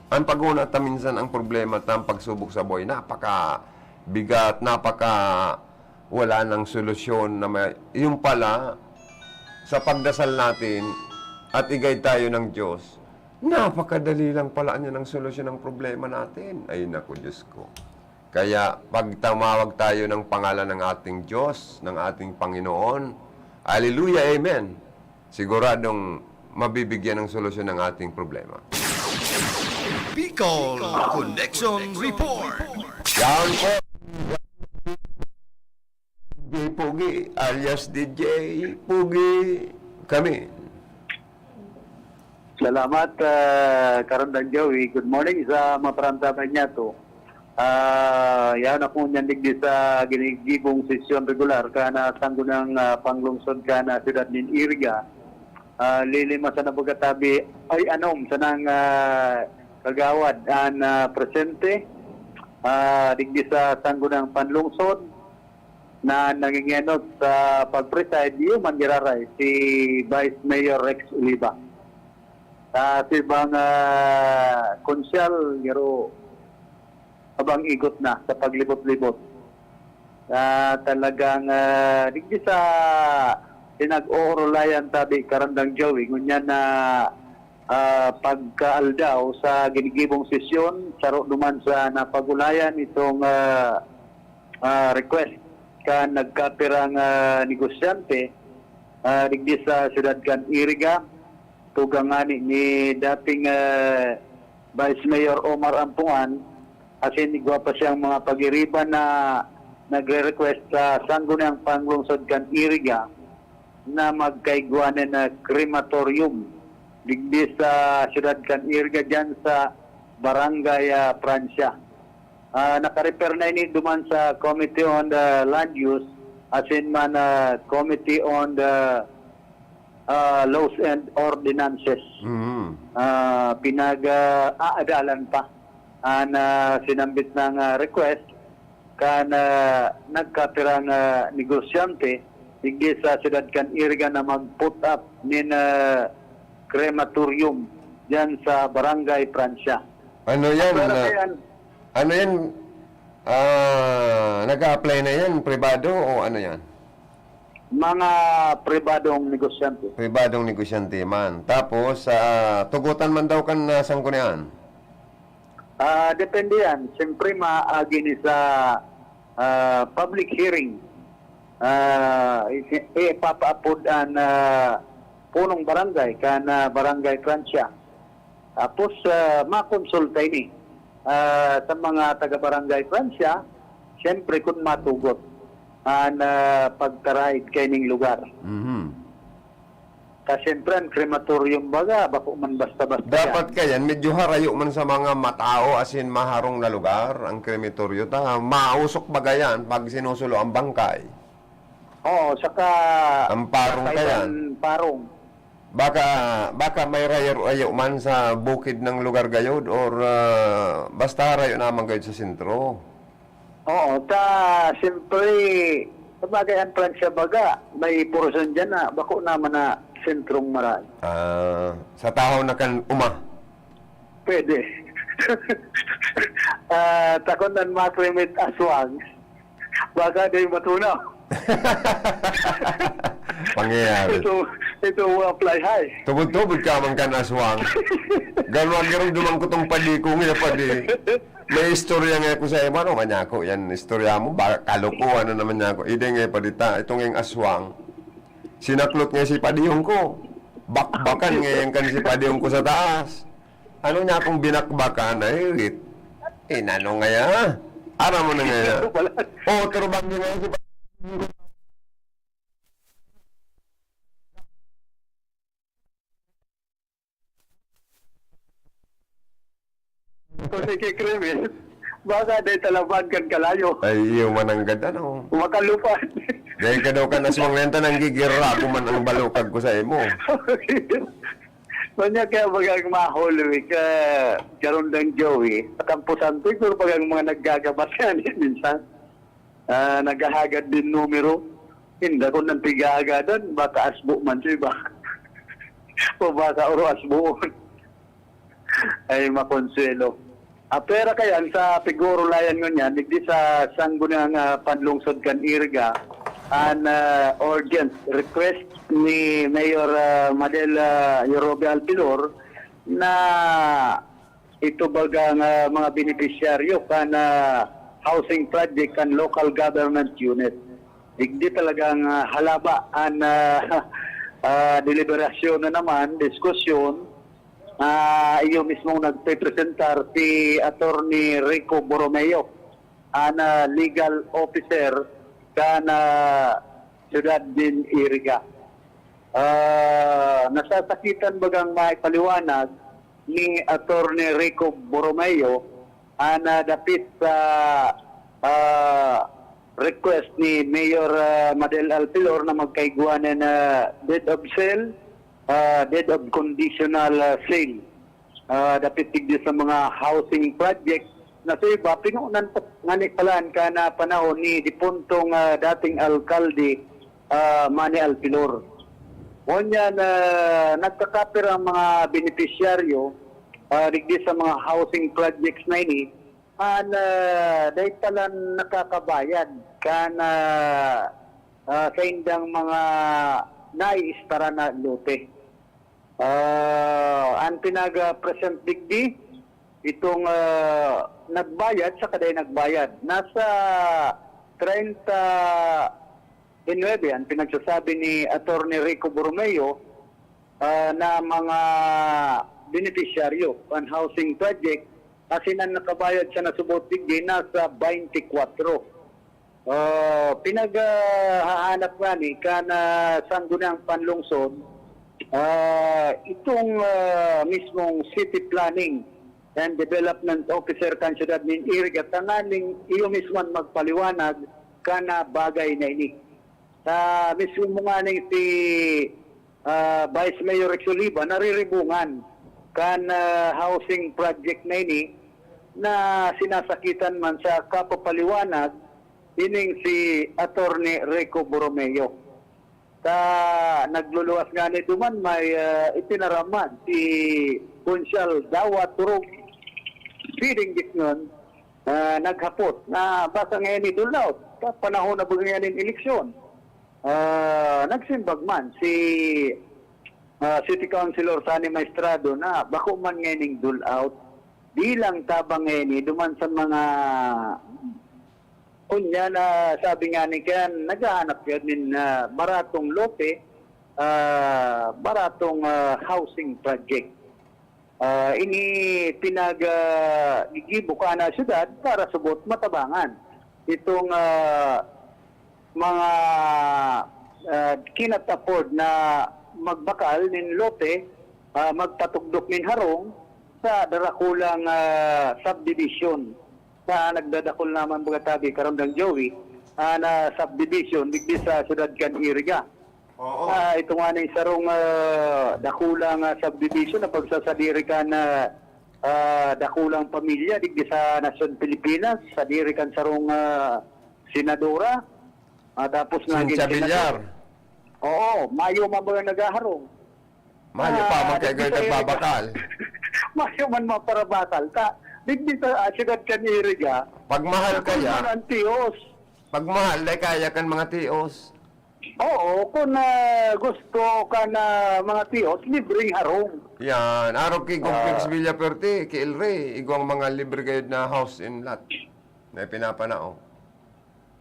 ang paguna ta minsan ang problema ta, ang pagsubok sa buhay, napaka bigat, napaka wala nang solusyon na may... Yung pala, sa pagdasal natin at igay tayo ng Diyos, napakadali lang pala niya ng solusyon ng problema natin. Ay, naku, Diyos ko. Kaya, pag tumawag tayo ng pangalan ng ating Diyos, ng ating Panginoon, Hallelujah, Amen, siguradong mabibigyan ng solusyon ng ating problema. Bicol Connection Report. Yan po. DJ Pugi, alias DJ Pugi. Kami. Salamat, Karandang Joey. Good morning sa maparamdaman niya to. Yan ako niyan digdi sa ginigibong sesyon regular kana sanggunang panglungsod kana siyudad nin Iriga. Lilima sa nabugatabi ay anom sa nang kagawad an presente digdi sa sanggunang panlungsod na nangingenot sa pag-preside human giraray si Vice Mayor Rex Oliva. Sa ibang konsyal, garo abang igot na sa paglibot-libot. Talagang digdi sa pinag-oorolayan tabi Karandang Joey, ngunyan na pagkaaldaw sa ginigibong sesyon, saro duman sa napagulayan itong request ka nagkapirang negosyante digdi sa siyudad kan Iriga, tugangani ni dating Vice Mayor Omar Ampungan, asin igwa pa siyang mga pag-iriban na nagre-request sa sanggunang panglungsod kan Iriga na magkaigwanan na crematorium digdi sa siyudad kan Iriga dyan sa Barangay Francia. Nakarepair na ini duman sa Committee on the Land Use, asin man Committee on the Laws and Ordinances. Pinag-aadalan pa na sinambit ng request kan nagkapirang negosyante digdi sa siyudad kan Iriga na mag-put up nin crematorium dyan sa Barangay Francia. Ano yan? Pero yan, Ano yan? Nag-a-apply na yan? Privado o ano yan? mga pribadong negosyante. Pribadong negosyante man. Tapos, tugutan man daw kan sanggunian. Depende yan. Siyempre, maagi ni sa public hearing. Ipapaapod ang punong barangay, kana Barangay Francia. Tapos, makonsulta ini sa mga taga-Barangay Francia, siyempre kung matugot ang pagkarahid kaining lugar. Kasi siyempre, ang crematorium baga, bako man basta-basta Dapat kayan, medyo harayo man sa mga matao asin maharong na lugar, ang krematoryo. Mausok baga yan pag sinusulo ang bangkay. Oo, saka Ang parong saka kayan. ibang parong. Baka may rayo man sa bukid ng lugar gayod or basta rayo naman gayod sa sentro. Oo, siyempre, sabagay ang Francia baga, may porosyon dyan na, bako naman na sentrong maray. Sa tao na kan Pwede. Takon ng makrimit aswang, baka day matunaw. Pangyayari. Ito apply high. Tubod-tubod ka man kan aswang. Galwag garong dumang kutong padikong nga padi. May istorya nga ko sa iba, no? Manyako, yan, istorya mo, baka kalukuhan na naman niya ako. Ide nga padita, itong yung aswang. Sinaklot nga si padiyong ko. Bakbakan nga yung kan si padiyong ko sa taas. Ano niya akong binakbakan? Ay, rit. Nano nga ya? Ara mo na nga ya? Oo, turubang niya nga si padiyong. Kung ikikrimis, baka day talaban kan kalayo. Ay, iyo man ang ganda, no? Makalupan. Dahil ka daw ka naswang lenta ng gigira, ako man ang balukag ko sa imo. Kanya kaya bagang mahulwi ka Karandang Joey, katampusan to, pero bagang mga naggagabat yan, minsan, naghahagad din numero, hindi ko nang tiga-agadan, baka asbo man siya, ba? O baka oro asbo. Ay makonsuelo. Pera kaya sa Pigoro Layan ngunyan, digdi sa sanggunang panlungsod kan Iriga, an urgent request ni Mayor Madel Yorobe Alpilor na ito bagang mga beneficiaryo kan housing project kan local government unit. Digdi talagang halaba an deliberasyon na naman, diskusyon. Iyo mismo nagpe-presentar si Attorney Rico Borromeo, ana legal officer kana Ciudad din Iriga. nasasakitan bagang maipaliwanag ni Attorney Rico Borromeo na dapit sa request ni Mayor Madel Alpilor na magkaiguanan na deed of sale, deed of conditional sale. Dapit tigdi sa mga housing project na sa iba, pinuunan palan ka na panahon ni dipuntong dating alkalde Manny Alpilor. Onya na nagkakapir ang mga benepisyaryo digdi sa mga housing projects na ini dahil talan nakakabayad kana sa indang mga naiistara na lote. Ang pinag-present digdi itong nagbayad sa kaday nagbayad nasa 30 ang pinagsasabi ni Attorney Rico Borromeo na mga beneficiaryo ang housing project kasi na nakabayad siya na subot digdi nasa 24. Pinaghahanap nga ni kana sanggunang panlungsod itong mismong city planning and development officer kan syudad nin Iriga tanganing iyo mismo magpaliwanag kana bagay na ini. Mismo nga ning si Vice Mayor Rex Oliva nariribungan kan housing project na ini na sinasakitan man sa kapapaliwanag ining si Attorney Rico Borromeo. Nagluluwas nga ni duman may itinaraman si Consyal Dawa Turog feeding gitnon naghapot na basta ngayon ni Dulaw panahon na bagay ng eleksyon. Nagsimbag man si City Councilor Sani Maestrado na bako man ngayon dul out bilang tabang ngayon duman sa mga unya na sabi nga ni kan naghahanap yun din baratong lote, baratong housing project. Ini pinag-gigibo ka na syudad para subot matabangan itong mga cannot afford na magbakal nin lote, magpatugdok nin harong sa darakulang subdivision na nagdadakol naman mga tabi karondang Joey na subdivision digdi sa syudad kan Iriga. Ito nga na isarong dakulang subdivision na pagsasadiri ka na dakulang pamilya digdi sa Nasyon Pilipinas, sadiri kan sarong senadora. Tapos Cynthia Villar. Oo, mayo man ba nagaharong? Mayo pa man kay nagbabakal. Mayo man maparabakal ta. Digdi sa syudad kan Iriga. Pagmahal kaya. Tios. Pagmahal dai kaya kan mga tios. Oo, kung gusto ka na mga tios, libreng harong. Yan, araw kay Complex Villa Perte, kay Elre, igwang mga libre gayud na house and lot. Na pinapanao.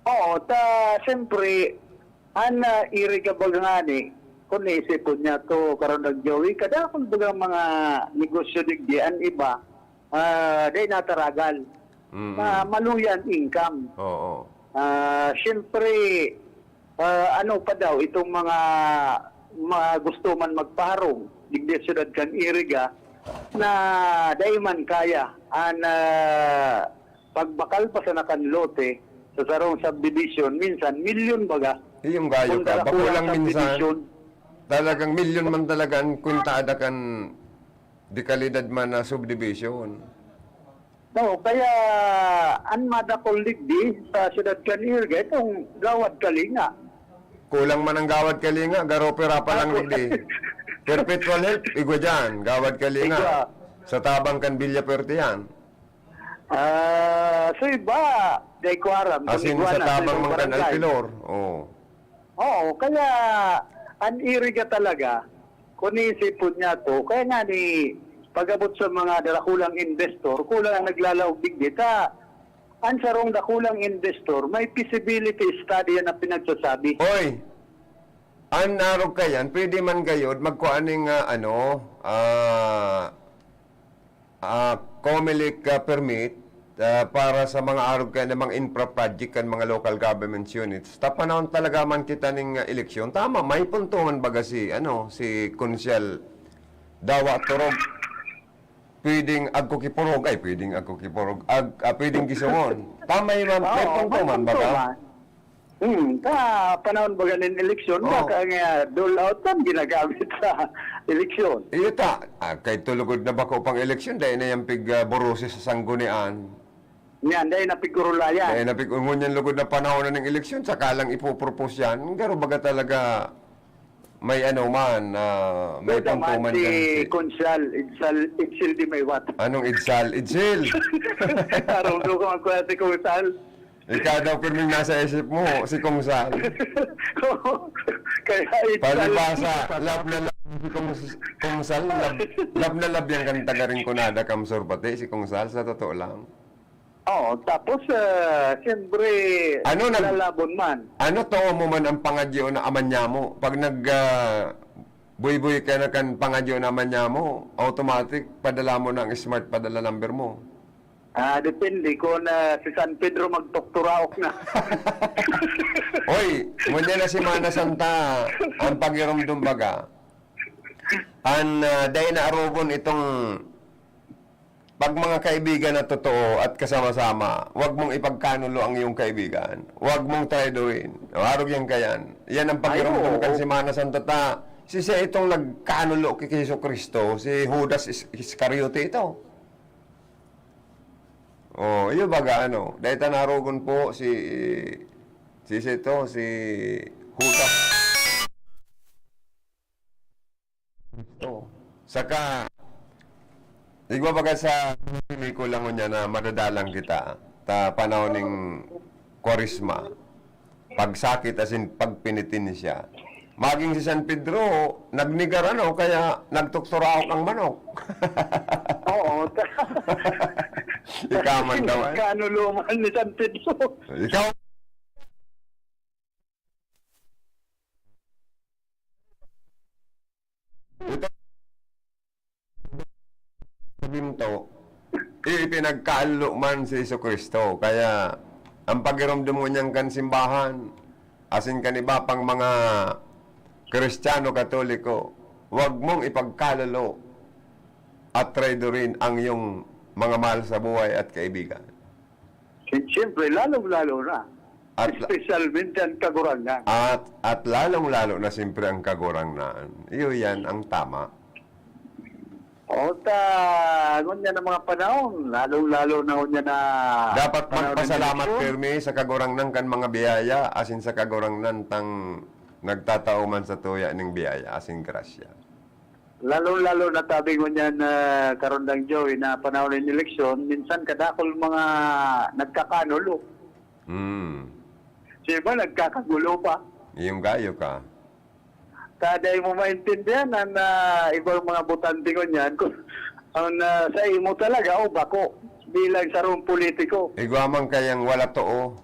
Oo, siyempre, Iriga bagangani, kung naisipon niya to karon ng Joey, kada kung bagang mga negosyo digdi, ang iba, day nataragal. Maluyan income. Oo. Siyempre, ano pa daw, itong mga gusto man magparong, digdi syudad kan Iriga, na dayman kaya, pagbakal pa sa nakanlote, sa sarong subdivision, minsan, milyon baga. Iyong gayo ka, bakulang minsan, talagang milyon man talagang kuntada kan di kalidad man na subdivision. No, kaya ang madakol digdi sa syudad kan Iriga, itong gawad kalinga. Kulang man ang gawad kalinga, garopera pa lang digdi. Perpetual help, igwa dyan, gawad kalinga. Sa tabang kan Villa Perte yan. So iba, day ko aram. Asin sa tabang mga kan Alpilor. Oo, kaya ang Iriga talaga, kung iisipon niya to, kaya nga ni pag-abot sa mga darakulang investor, kulang ang naglalaog digdi. Ang sarong dakulang investor, may feasibility study yan na pinagsasabi. Hoy, ang narog kayan, pwede man gayod, magkuaning COMELEC permit, para sa mga arog ka namang infra project kan mga local government units. Tapanahon talaga man kita ning eleksyon. Tama, may puntungan baga si si Konsyel Dawa Turog. Pwedeng agkukipurog ay pwedeng agkukipurog. Pwedeng gisungon. Tama yung may puntungan baga. Panahon ba ganin eleksyon, Oo. baka nga dole out man ginagamit sa eleksyon. Iyo ta, kay tulugod na bako pang eleksyon dahil na yung borosis sa sanggunian. Yan, dahil napigurula Dahil yan. napikungon yan lugod na panahon na ng eleksyon, saka lang ipopropose yan. Garo baga talaga may may Ito man puntuman si yan. Konsal, Itzel di may wat. Anong idsal? Idzil! Araw doon ko ang kuya si Konsal. Ikaw daw pirming nasa isip mo, si Kong Sal. Kaya Itzel. Palibasa, love na love si Kong Sal. Love na love yan kan tagaring kunada kamsor pati si Kong Sal, sa totoo lang. Oo, tapos siyempre Ano nag- lalabon man. Ano to mo man ang pangadyo na aman niya mo? Pag buy-buy ka na kan pangadyo na aman niya mo, automatic padala mo ng smart padala number mo. Depende kung si San Pedro magdokturaok na. Oy, ngunyan na si Mana Santa ang pagiramdum baga. Dahil na arogon itong pag mga kaibigan na totoo at kasama-sama, huwag mong ipagkanulo ang iyong kaibigan. Huwag mong traidorin. Arog yan kayan. Yan ang pagiramdam kan si Mana Santa ta. Siya itong nagkanulo kay Jesu Cristo, si Judas Iscariote ito. Oh, iyo baga dahil tanarogon po si Judas. Saka igwa baga sa pelikula mo niya na madadalang kita ta panahon ning Kwaresma. Pagsakit asin pagpinitin siya. Maging si San Pedro, nagnigar kaya nagtukturao ang manok. Oo. Ikaw man daw. Kanulo man ni San Pedro. Ikaw. Ito. Binto. Ipinagkaalo man si Jesu Cristo. Kaya, ang pagiramdam mo niyang kansimbahan, asin kaniba pang mga Kristiyano Katoliko, huwag mong ipagkalalo at traidorin ang iyong mga mahal sa buhay at kaibigan. Siyempre, lalong-lalo na. At- Especialmente ang kagurangan. At lalong-lalo na siyempre ang kagurangnan. Iyo yan ang tama. O ngunya ng mga panahon, lalong-lalo na ngunya na... Dapat panahon ng magpasalamat eleksyon. pirmi sa kagurangnan kan mga biyaya asin sa kagurangnan tang nagtatao man sa tuya ning biyaya asin grasya. Lalo-lalo na tabi ngunya na karondang Joey na panahon ng eleksyon, minsan kadakol mga nagkakanulo. Siya nagkakagulo pa. Iyong gayo ka. Kada mo maintindihan ang ibang mga butante ko niyan kung ang sa imo talaga o bako bilang sarong politiko. Igwamang kayang wala too.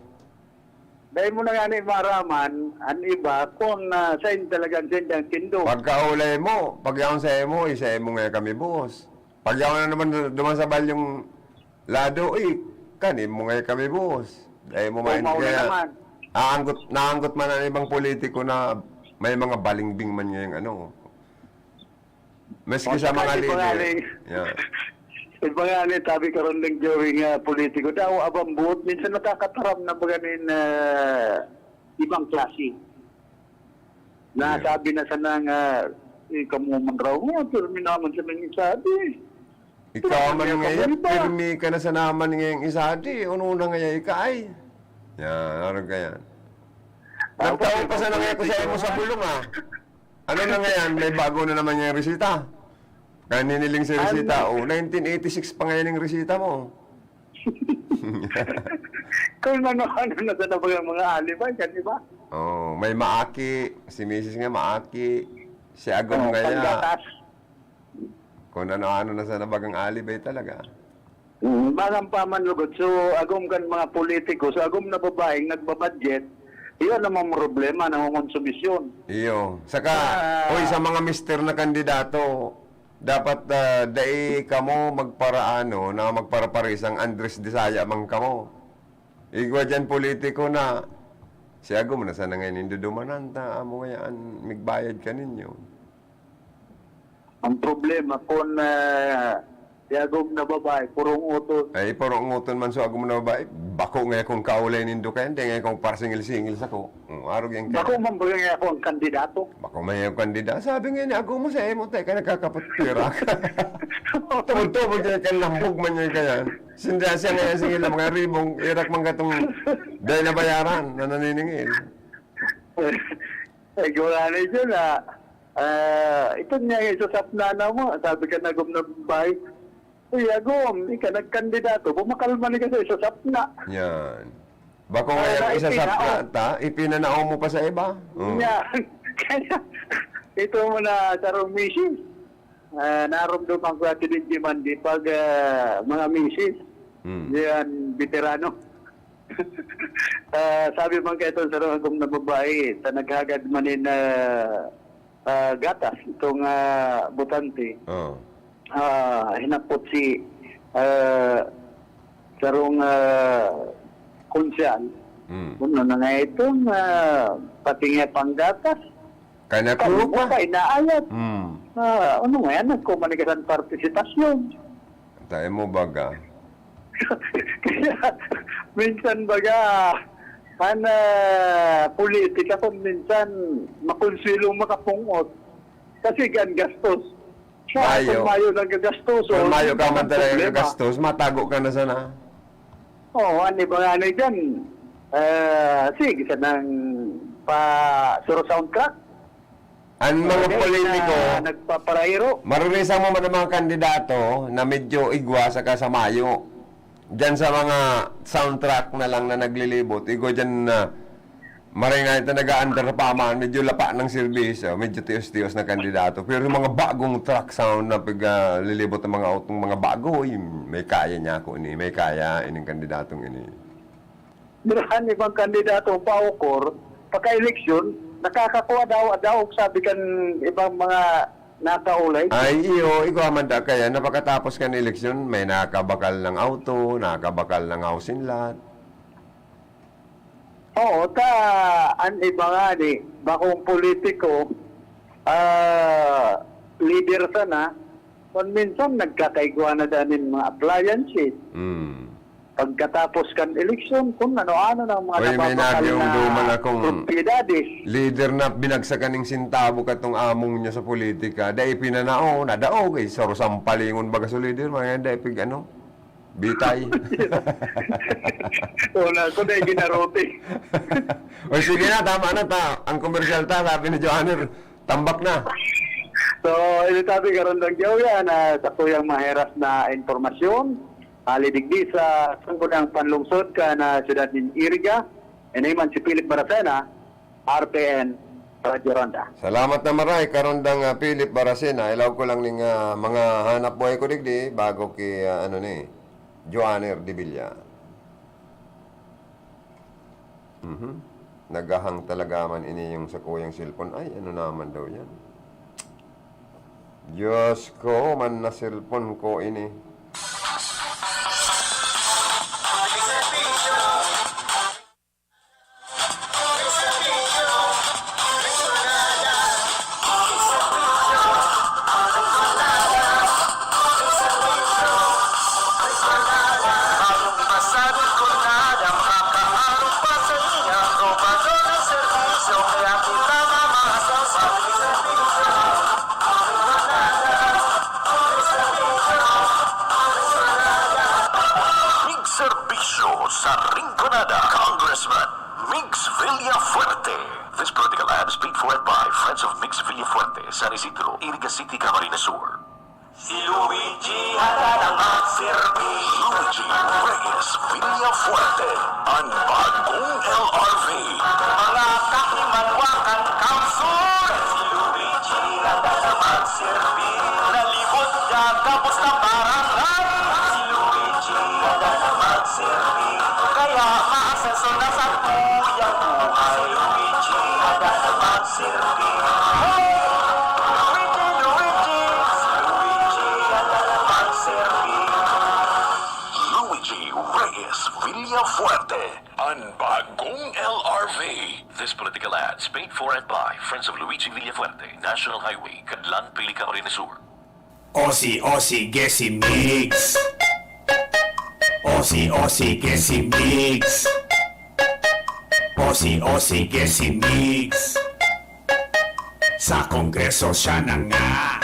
Dahil mo na nga ni maraman ang iba kung sa inyo talagang sendang tindo. Pagkaulay mo, pag yaon sa emo, isa emo nga kami buhos. Pag yaon na naman duman sa balyong lado, kanin mo nga kami buhos. Dahil mo main mauna kaya, naman. naanggot man ang ibang politiko na may mga balingbing man ngayong Maski sa mga leader. Yeah. Iba nga ni tabi karon ng Joey nga politiko daw abang buot minsan nakakataram na baganin ibang klase. Na Yeah. sabi na sa nang kamuman raw mo terminaman sa nang isabi. Ikaw man Kaya ngayon, iba. pirmi ka na sa naman ngayong isa, di, una ngayon ikay. Yan, ano kaya? Nagtaon pa sa nangyay ko sa emo sa bulong, Ano na ngayon, may bago na naman yung resita. Kaniniling si resita, 1986 pa ngayon yung resita mo. Kung ano na sa nabagang mga alibay, di ba? Oh, may maaki, si Mrs. nga maaki, si Agom nga Panggatas. kung ano-ano na sa nabagang alibay talaga. Bagang pamanlugod. So, agom kan mga politiko, so agom na babaeng nagbabudget, iyon namang problema ng konsumisyon. Iyo. Saka, Ah. sa mga mister na kandidato, dapat dai kamo magparaano na magparaparis ang Andres Disaya mang kamo. Igwa dyan politiko na siya mo na sana ngayon hindi dumananta amo ngayaan migbayad ka ninyo. Ang problema kung yagog na babae, purong utos. Ay parang nguton man so agum na ba bako nga kung kaulay nindo kayo hindi nga kung parsingil-singil sa ko. Arog yan Bako kaya. man bagay ako ang kandidato. Bako may yung kandida. Sabi nga niya agum mo sa emo tayo ka nakakapatpira ka. Tumutubog niya ka lambog man niya kaya. Sinda siya nga singil na mga ribong irak man katong dahil na bayaran na naniningil. Eh, wala na dyan ito niya isusap na mo. Sabi ka na na babae. Uy, agom, ika nagkandidato. Bumakalma ni ka sa isusap na. Yan. Bako nga yung isa sa plata, ipinanao mo pa sa iba. Oh. Yan. Kaya, ito mo na sa rong misis. Naramdaman ko atin din Mandi pag mga misis. Yan, veterano. Sabi man kayo ito sa rong agom na babae, sa naghagad manin na gatas, itong butante. Oh. Hinapot si sarong konsyal. Ano na nga itong patingin panggatas. Kanya Kaya ko pa. pa inaayat. Hmm. Ano nga yan, nagkomunikasan partisipasyon. Tayo mo baga. Kaya minsan baga, politika kung minsan makonsilong makapungot. Kasi gan gastos. Mayo. Kung mayo nagagastos. Kung mayo ka man ang talaga problema. gastos, matago ka na sana. Oo, ano ba nga na dyan? Sige, sa nang suro soundtrack. Ang mga politiko, Nagpaparahiro. maririsan mo man ang mga kandidato na medyo igwa sa kasamayo. Diyan sa mga soundtrack na lang na naglilibot, igo dyan na maringay ito nag-under pa man, medyo lapa ng serbisyo, medyo tiyos-tiyos na kandidato. Pero yung mga bagong track sound na lilibot ng mga autong mga bago, may kaya niya ako ini, may kaya ining kandidatong ini. Mirahan ibang kandidato paukor, pagka-eleksyon, nakakakuha daw, sabi kan ibang mga nakaulay. Ay, iyo, ikaw amanda kaya, napakatapos ka ng eleksyon, may nakabakal ng auto, nakabakal ng housing lot. Oo, an iba nga bakong politiko, leader sana, kung minsan nagkakaigwa na danin mga appliances. Pagkatapos kan eleksyon, kung ano-ano ng mga Uy, may napapakal nagyong duman na akong propiedades. leader na binagsakan ng sintabo katong among niya sa politika, dahil pinanao, nadaog, saro sampalingon baga sa leader, mga dahil pig bitay. Una ko na ginarote. O sige na, tama na ta. Ang commercial ta, sabi ni Johanner, tambak na. So, ito sabi karon ng Joya na sa tuyang maheras na informasyon, halidigdi sa sangkunang panlungsod ka na siyudad ng Iriga, enayman si Philip Baracena, RPN, Radio Ronda. Salamat na maray, karondang Philip Baracena. Ilaw ko lang ning mga hanap buhay ko digdi, bago ki, Johanner de Villa. Nagahang talaga man ini yung sa kuyang cellphone. Ay, ano naman daw yan? Diyos ko, man na cellphone ko ini. Sa Rinconada, Congressman Mix Villafuerte. This political ad is paid for by Friends of Mix Villafuerte, San Isidro, Iriga City, Camarines Sur. Si Luigi handa ng magserbi. Luigi Reyes Villafuerte, ang bagong LRV. Mga kahimanwakan kamsur. Si Luigi handa ng magserbi. Nalibot ka kapos na barangay. Si Luigi handa ng magserbi. Kaya maaseso na sa tuyang buhay. Si Luigi handa ng magserbi. Hey! Luigi, Luigi! Si Luigi Villafuerte, ang bagong LRV. This political ad is paid for and by Friends of Luigi Villafuerte, National Highway, Cadlan, Pili, Camarines Sur. Osi, que si mix. Osi, que si mix. Osi, que si mix. Sa Kongreso siya na nga.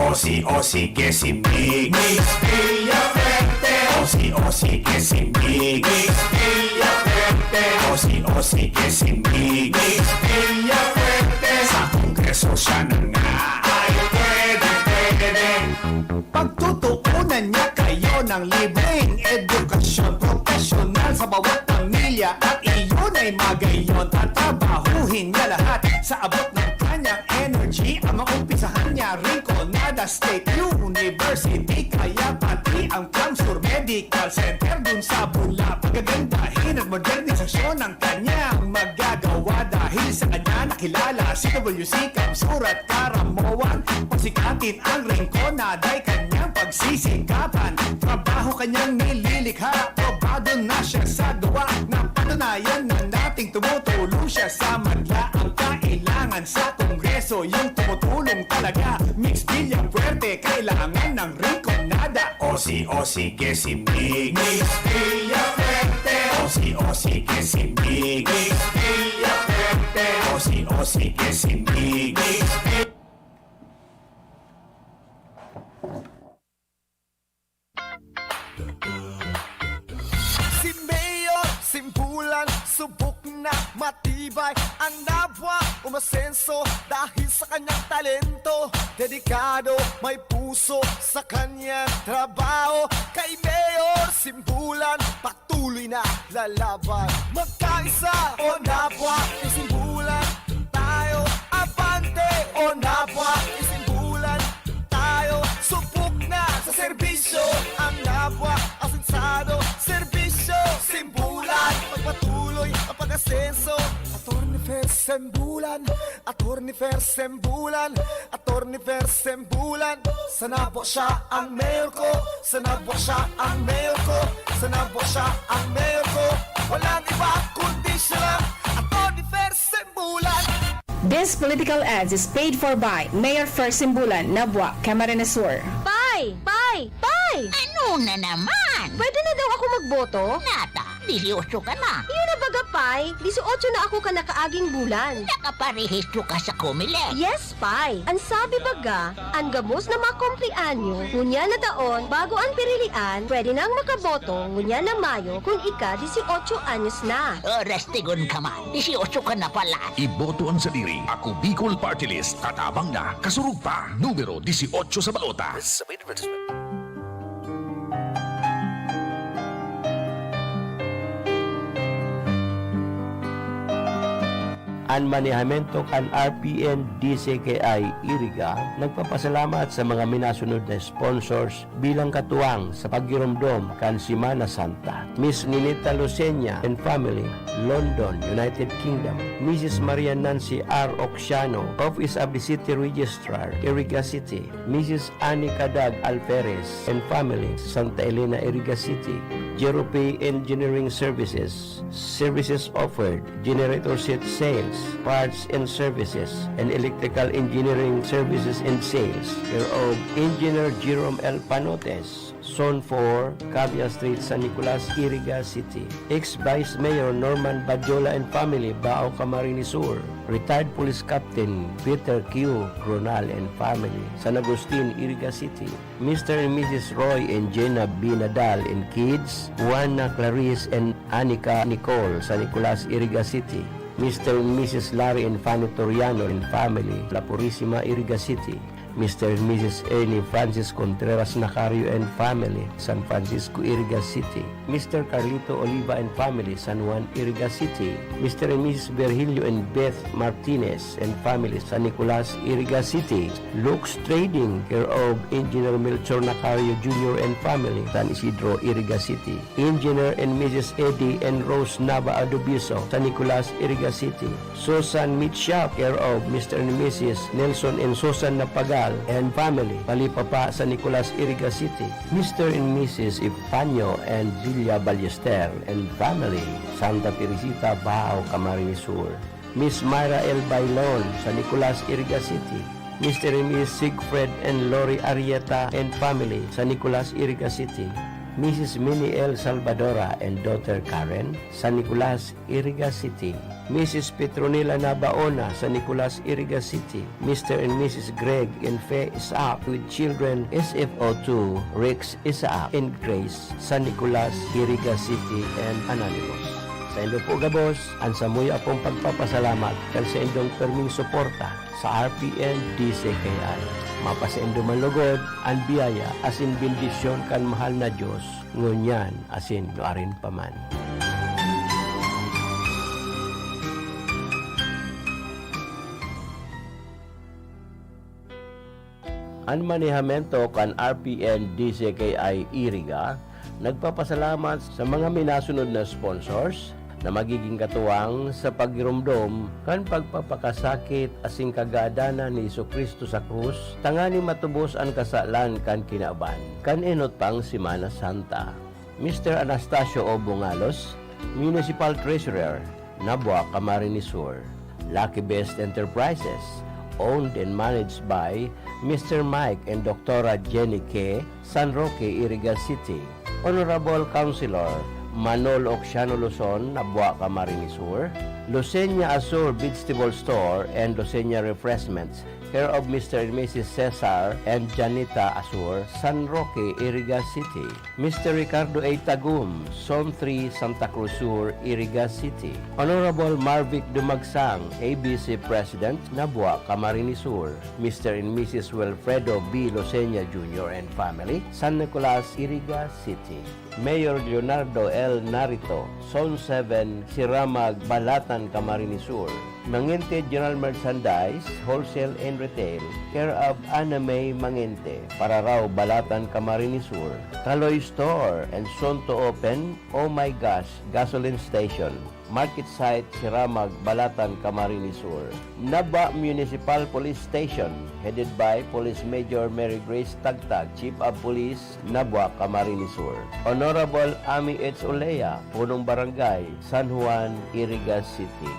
Osi, que si mix. Mix Villafuerte. Osi, que si mix. Mix Villafuerte. Osi, que si mix. Mix Villafuerte. Sa Kongreso siya na nga. Ay, pwede. Pagtutuunan niya kayo ng libreng edukasyon profesional sa bawat pamilya at iyon ay magayon. Tatrabahuhin niya lahat sa abot ng kanyang energy. Ang maumpisahan niya Rinconada State University, kaya pati ang Camsur Medical Center dun sa Bula. Pagagandahin at modernisasyon ng kanyang magagawa dahil sa kanya nakilala si WC Camsur at Karamoan. Pasikatin ang Rinconada ay kanyang pagsisikapan. Trabaho kanyang nililikha, probado na siya sa gawa. Napatunayan na nating tumutulong siya sa madla. Ang kailangan sa Kongreso, yung tumutulong talaga. Mix Villafuerte, kailangan ng Rinconada. Osi, que si mix. Mix Villafuerte. Osi, que si mix. Mix Villafuerte. Osi, que si mix. Mix Si Mayor Simbulan, subok na matibay ang nabwa umasenso dahil sa kanyang talento. Dedikado, may puso sa kanyang trabaho. Kay Mayor Simbulan, patuloy na lalaban. Magkaisa o nabwa, isimbulan tayo. Abante o nabwa, isimbulan tayo. Subok na sa serbisyo ang nabwa, asensado, serbisyo, simbulan, pagpatuloy ang pag-asenso. Attorney Fer Sembulan, Attorney Fer Sembulan, Attorney Fer Sembulan. Sana po siya ang mayor ko, sana po siya ang mayor ko, sana po siya ang mayor ko. Walang iba kundi siya lang, Attorney Fer Sembulan. This political ads is paid for by Mayor Fer Simbulan, Nabwa, Camarines Sur. Pai! Ano na naman? Pwede na daw ako magboto? Nata, 18 ka na. Yun na baga, Pai. 18 na ako ka nakaaging bulan. Nakaparehistro ka sa Comelec. Yes, Pai. Ang sabi baga, ang gamos na makumplianyo, ngunya na taon, bago ang pirilian, pwede nang makaboto, ngunya na Mayo, kung ika 18 anyos na. Oras tigon ka man. 18 ka na pala. Iboto ang sadiri. Ako Bicol Party List. Katabang na, kasurug pa. Numero 18 sa balota. Ang manehamiento kan RPN DCKI Iriga nagpapasalamat sa mga minasunod na sponsors bilang katuwang sa paggiromdom kan Semana Santa. Miss Ninita Lucena and family, London, United Kingdom. Mrs. Maria Nancy R. Oxiano, Office of the City Registrar, Iriga City. Mrs. Annie Cadag Alferez and family, Santa Elena, Iriga City. Jeropay Engineering Services. Services offered, generator set sales, parts and services, and electrical engineering services and sales. Care of Engineer Jerome L. Panotes, Zone 4, Cavia Street, San Nicolas, Iriga City. Ex-Vice Mayor Norman Badjola and family, Bao, Camarines Sur. Retired Police Captain Peter Q. Gronal and family, San Agustin, Iriga City. Mr. and Mrs. Roy and Jenna B. Nadal and kids, Juana Clarice and Anika Nicole, San Nicolas, Iriga City. Mr. and Mrs. Larry and Fanny Toriano and family, La Purisima, Iriga City. Mr. and Mrs. Ernie Francis Contreras Nacario and family, San Francisco, Iriga City. Mr. Carlito Oliva and family, San Juan, Iriga City. Mr. and Mrs. Virgilio and Beth Martinez and family, San Nicolas, Iriga City. Lux Trading, care of Engineer Melchor Nacario Jr. and family, San Isidro, Iriga City. Engineer and Mrs. Eddie and Rose Nava Adobiso, San Nicolas, Iriga City. Susan Meat Shop, care of Mr. and Mrs. Nelson and Susan Napaga Pascual and family, Palipapa, San Nicolas, Iriga City. Mr. and Mrs. Epifanio and Zilia Ballester and family, Santa Teresita, Bao, Camarines Sur. Miss Myra L. Bailon, San Nicolas, Iriga City. Mr. and Miss Sigfred and Lori Arieta and family, San Nicolas, Iriga City. Mrs. Minnie L. Salvadora and daughter Karen, San Nicolas, Iriga City. Mrs. Petronila Nabaona, San Nicolas, Iriga City. Mr. and Mrs. Greg and Faye Isaac with children SFO2, Rex Isaac and Grace, San Nicolas, Iriga City and Anonymous. Sa inyong po gabos, ang samuya pong pagpapasalamat kal sa inyong perming suporta sa RPN DCKI. Mapasaindo man lugod ang biyaya asin bendisyon kan mahal na Diyos ngunyan asin nuarin paman. Ang manihamento kan RPN DCKI Iriga nagpapasalamat sa mga minasunod na sponsors na magiging katuwang sa pagirumdom kan pagpapakasakit asing kagadana ni Jesucristo sa krus, tangani matubos ang kasalan kan kinaban, kan enot pang Semana Santa. Mr. Anastasio O. Bungalos, Municipal Treasurer, Nabua, Camarines Sur. Lucky Best Enterprises, owned and managed by Mr. Mike and Dr. Jenny K., San Roque, Iriga City. Honorable Councilor Manol Oxiano Luzon, Nabua, Camarines Sur. Lucenia Azur Vegetable Store and Lucenia Refreshments, care of Mr. and Mrs. Cesar and Janita Azur, San Roque, Iriga City. Mr. Ricardo A. Tagum, Zone 3, Santa Cruz Sur, Iriga City. Honorable Marvic Dumagsang, ABC President, Nabua, Camarines Sur. Mr. and Mrs. Wilfredo B. Lucenia Jr. and family, San Nicolas, Iriga City. Mayor Leonardo L. Narito, Zone 7, Siramag, Balatan, Camarines Sur. Mangente General Merchandise, Wholesale and Retail, care of Ana May Mangente, Pararaw, Balatan, Camarines Sur. Kaloy Store and soon to open, Oh My Gosh, Gasoline Station. Market Site, Siramag, Balatan, Camarines Sur. Naba Municipal Police Station, headed by Police Major Mary Grace Tagtag, Chief of Police, Nabua, Camarines Sur. Honorable Ami H. Olea, Punong Barangay, San Juan, Iriga City.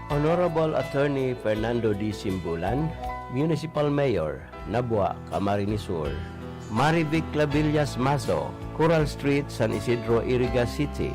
Honorable Attorney Fernando D. Simbulan, Municipal Mayor, Nabua, Camarines Sur. Marivic Clavillas Maso, Coral Street, San Isidro, Iriga City.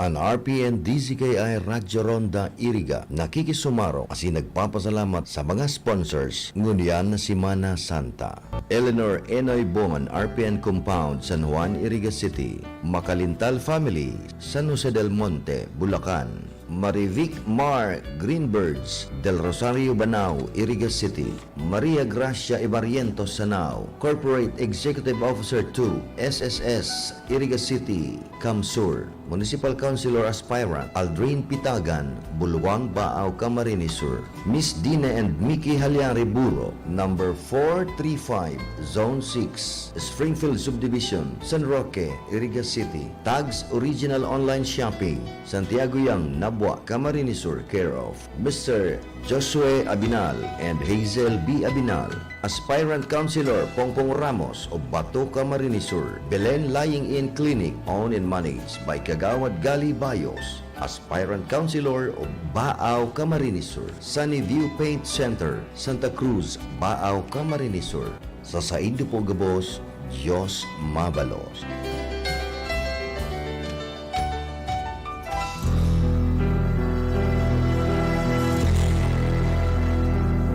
Ang RPN DCKI Radyo Ronda Iriga nakikisumaro kasi nagpapasalamat sa mga sponsors ngunyan na Semana Santa. Eleanor Enoy Bongan, RPN Compound, San Juan, Iriga City. Makalintal Family, San Jose del Monte, Bulacan. Marivic Mar Greenbirds, Del Rosario, Banao, Iriga City. Maria Gracia Ibarientos, Sanao. Corporate Executive Officer 2, SSS, Iriga City, Camsur. Municipal Councilor Aspirant Aldrin Pitagan, Buluwang, Baaw, Camarines Sur. Miss Dina and Mickey Halyari Buro, number 435, Zone 6, Springfield Subdivision, San Roque, Iriga City. Tags Original Online Shopping, Santiago Yang, Nabua, Camarines Sur, care of Mr. Josue Abinal and Hazel B. Abinal. Aspirant Councilor Pongpong Ramos of Bato, Camarines Sur. Belen Lying-In Clinic, owned and managed by Kagawad Gali Bayos. Aspirant Councilor of Baaw, Camarines Sur. Sunny View Paint Center, Santa Cruz, Baaw, Camarines Sur. Sa saindo po gabos, Diyos mabalos.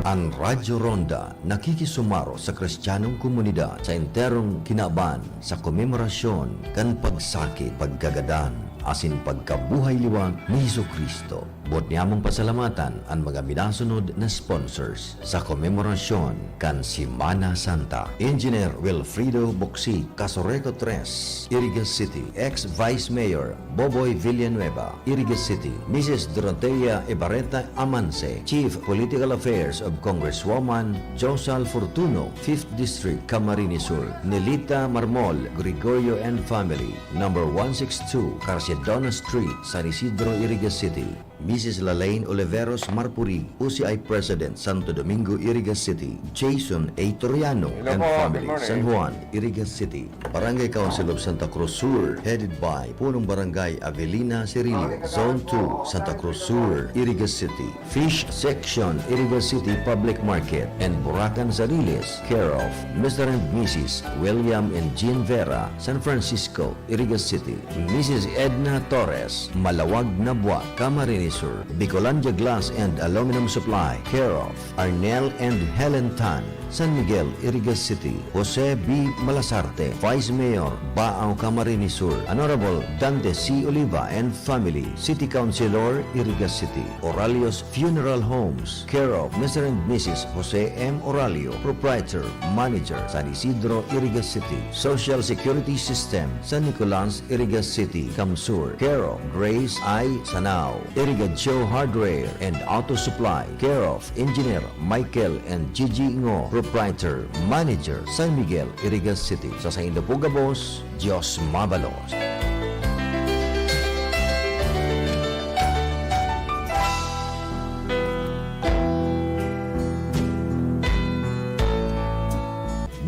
Ang Radyo Ronda nakikisumaro sa Kristiyanong komunidad sa enterong kinaban sa komemorasyon kan pagsakit, pagkagadan, asin pagkabuhay liwag ni Jesucristo. Buot niyamong pasalamatan ang mga minasunod na sponsors sa komemorasyon kan Semana Santa. Engineer Wilfredo Boxi, Casoreco 3, Iriga City. Ex-Vice Mayor Boboy Villanueva, Iriga City. Mrs. Dorotea Ibarreta Amance, Chief Political Affairs of Congresswoman Josal Fortuno, 5th District, Camarines Sur. Nelita Marmol, Gregorio and Family, number 162, Carcedona Street, San Isidro, Iriga City. Mrs. Lalaine Oliveros Marpuri, OCI President, Santo Domingo, Irigas City. Jason A. Toriano Hello and po, family, good morning. San Juan, Irigas City. Barangay Council of Santa Cruz Sur, headed by Punong Barangay Avelina Cirillo. Zone 2, Santa Cruz Sur, Irigas City. Fish Section, Irigas City Public Market and Buracan Zariles, care of Mr. and Mrs. William and Jean Vera, San Francisco, Irigas City. Mrs. Edna Torres, Malawag Nabwa, Camarines Sur. Bicolandia Glass and Aluminum Supply, care of Arnel and Helen Tan, San Miguel, Irigas City. Jose B. Malasarte, Vice Mayor, Baao, Camarines Sur. Honorable Dante C. Oliva and family, City Councilor, Irigas City. Oralio's Funeral Homes, care of Mr. and Mrs. Jose M. Oralio, Proprietor, Manager, San Isidro, Irigas City. Social Security System, San Nicolas, Irigas City, Camsur, care of Grace I. Sanao. Irigadjo Hardware and Auto Supply, care of Engineer Michael and Gigi Ngo, Proprietor, Manager, San Miguel, Irigas City. Sa Saindapuga Boss, Diyos Mabalos.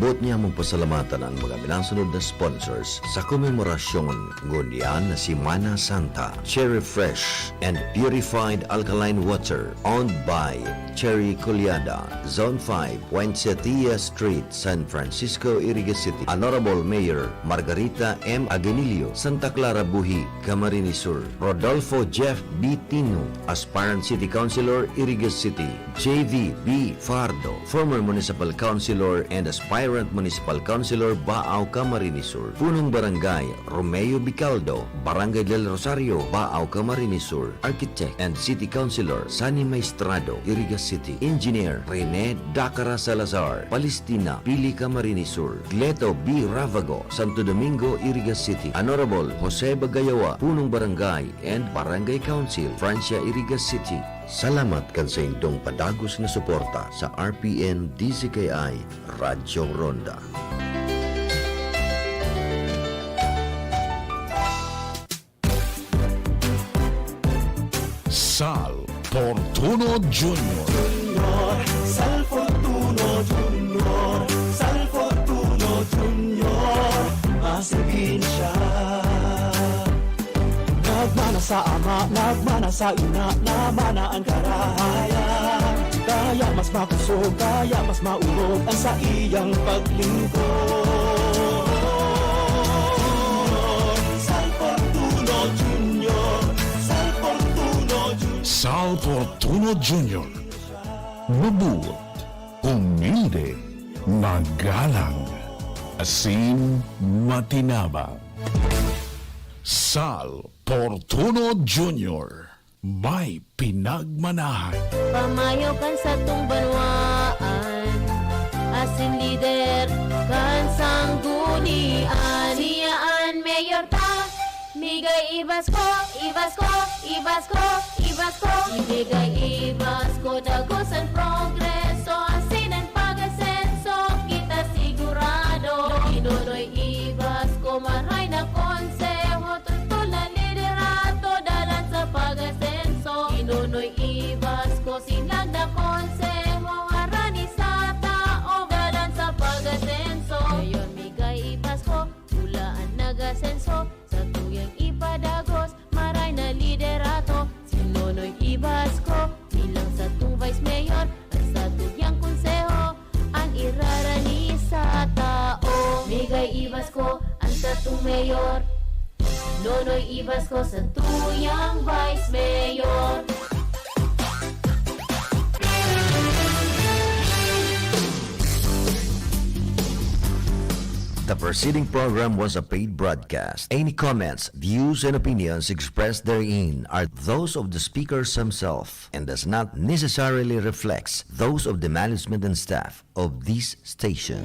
Buot niya mong pasalamatan ang mga minasunod na sponsors sa komemorasyon ngunyan na si Mana Santa, Cherry Fresh and Purified Alkaline Water, owned by Cherry Culiada, Zone 5, Poinsettia Street, San Francisco, Irigas City. Honorable Mayor Margarita M. Aguinillo, Santa Clara Buhi, Camarines Sur. Rodolfo Jeff B. Tino, Aspirant City Councilor, Irigas City. JV B. Fardo, former Municipal Councilor and Aspirant Municipal Councilor, Baao, Camarines Sur. Punong Barangay Romeo Bicaldo, Barangay del Rosario, Baao, Camarines Sur. Architect and City Councilor Sani Maestrado, Irigas City. Engineer Rene Dacara Salazar, Palestina, Pili, Camarines Sur. Gleto B. Ravago, Santo Domingo, Irigas City. Honorable Jose Bagayawa, Punong Barangay and Barangay Council, Francia, Irigas City. Salamat kan sa indong padagos na suporta sa RPN DZKI Radyo Ronda. Sal Fortuno Jr. Sal Fortuno Junior, Sal Fortuno Junior, masigin siya. Nagmana sa ama, nagmana sa ina, namana ang karahayan. Kaya mas makusog, kaya mas maurog ang sa iyang paglingkod. Sal Fortuno Junior, Sal Fortuno Junior. Sal Fortuno Jr. Mabuot, humilde, magalang, asin, matinabang. Sal Fortuno Jr. May pinagmanahan. Pamayo kan sa tung banwaan, asin lider kan sanggunian. Siyaan mayor ta, migay ibas ko, ibas ko, ibas ko, ibas ko. Ibigay ibas ko, dagosan progreso, asin ang pag-asenso, kita sigurado. Inonoy ibas ko, maray na konseho, tutol na liderato, dalan sa pag-asenso. Inonoy ibas ko, silang na konseho, harani sa tao, dalan sa pag-asenso. Ngayon migay ibas ko, tulaan nag-asenso, sa tuyang ipadagos, maray na liderato. Sinonoy ibas ko, bilang sa tung vice mayor, at sa tuyang konseho, ang irarani sa tao. Migay ibas ko, ang sa tung mayor, Nonoy ibas ko sa tuyang vice mayor. The preceding program was a paid broadcast. Any comments, views, and opinions expressed therein are those of the speakers themselves and does not necessarily reflect those of the management and staff of this station.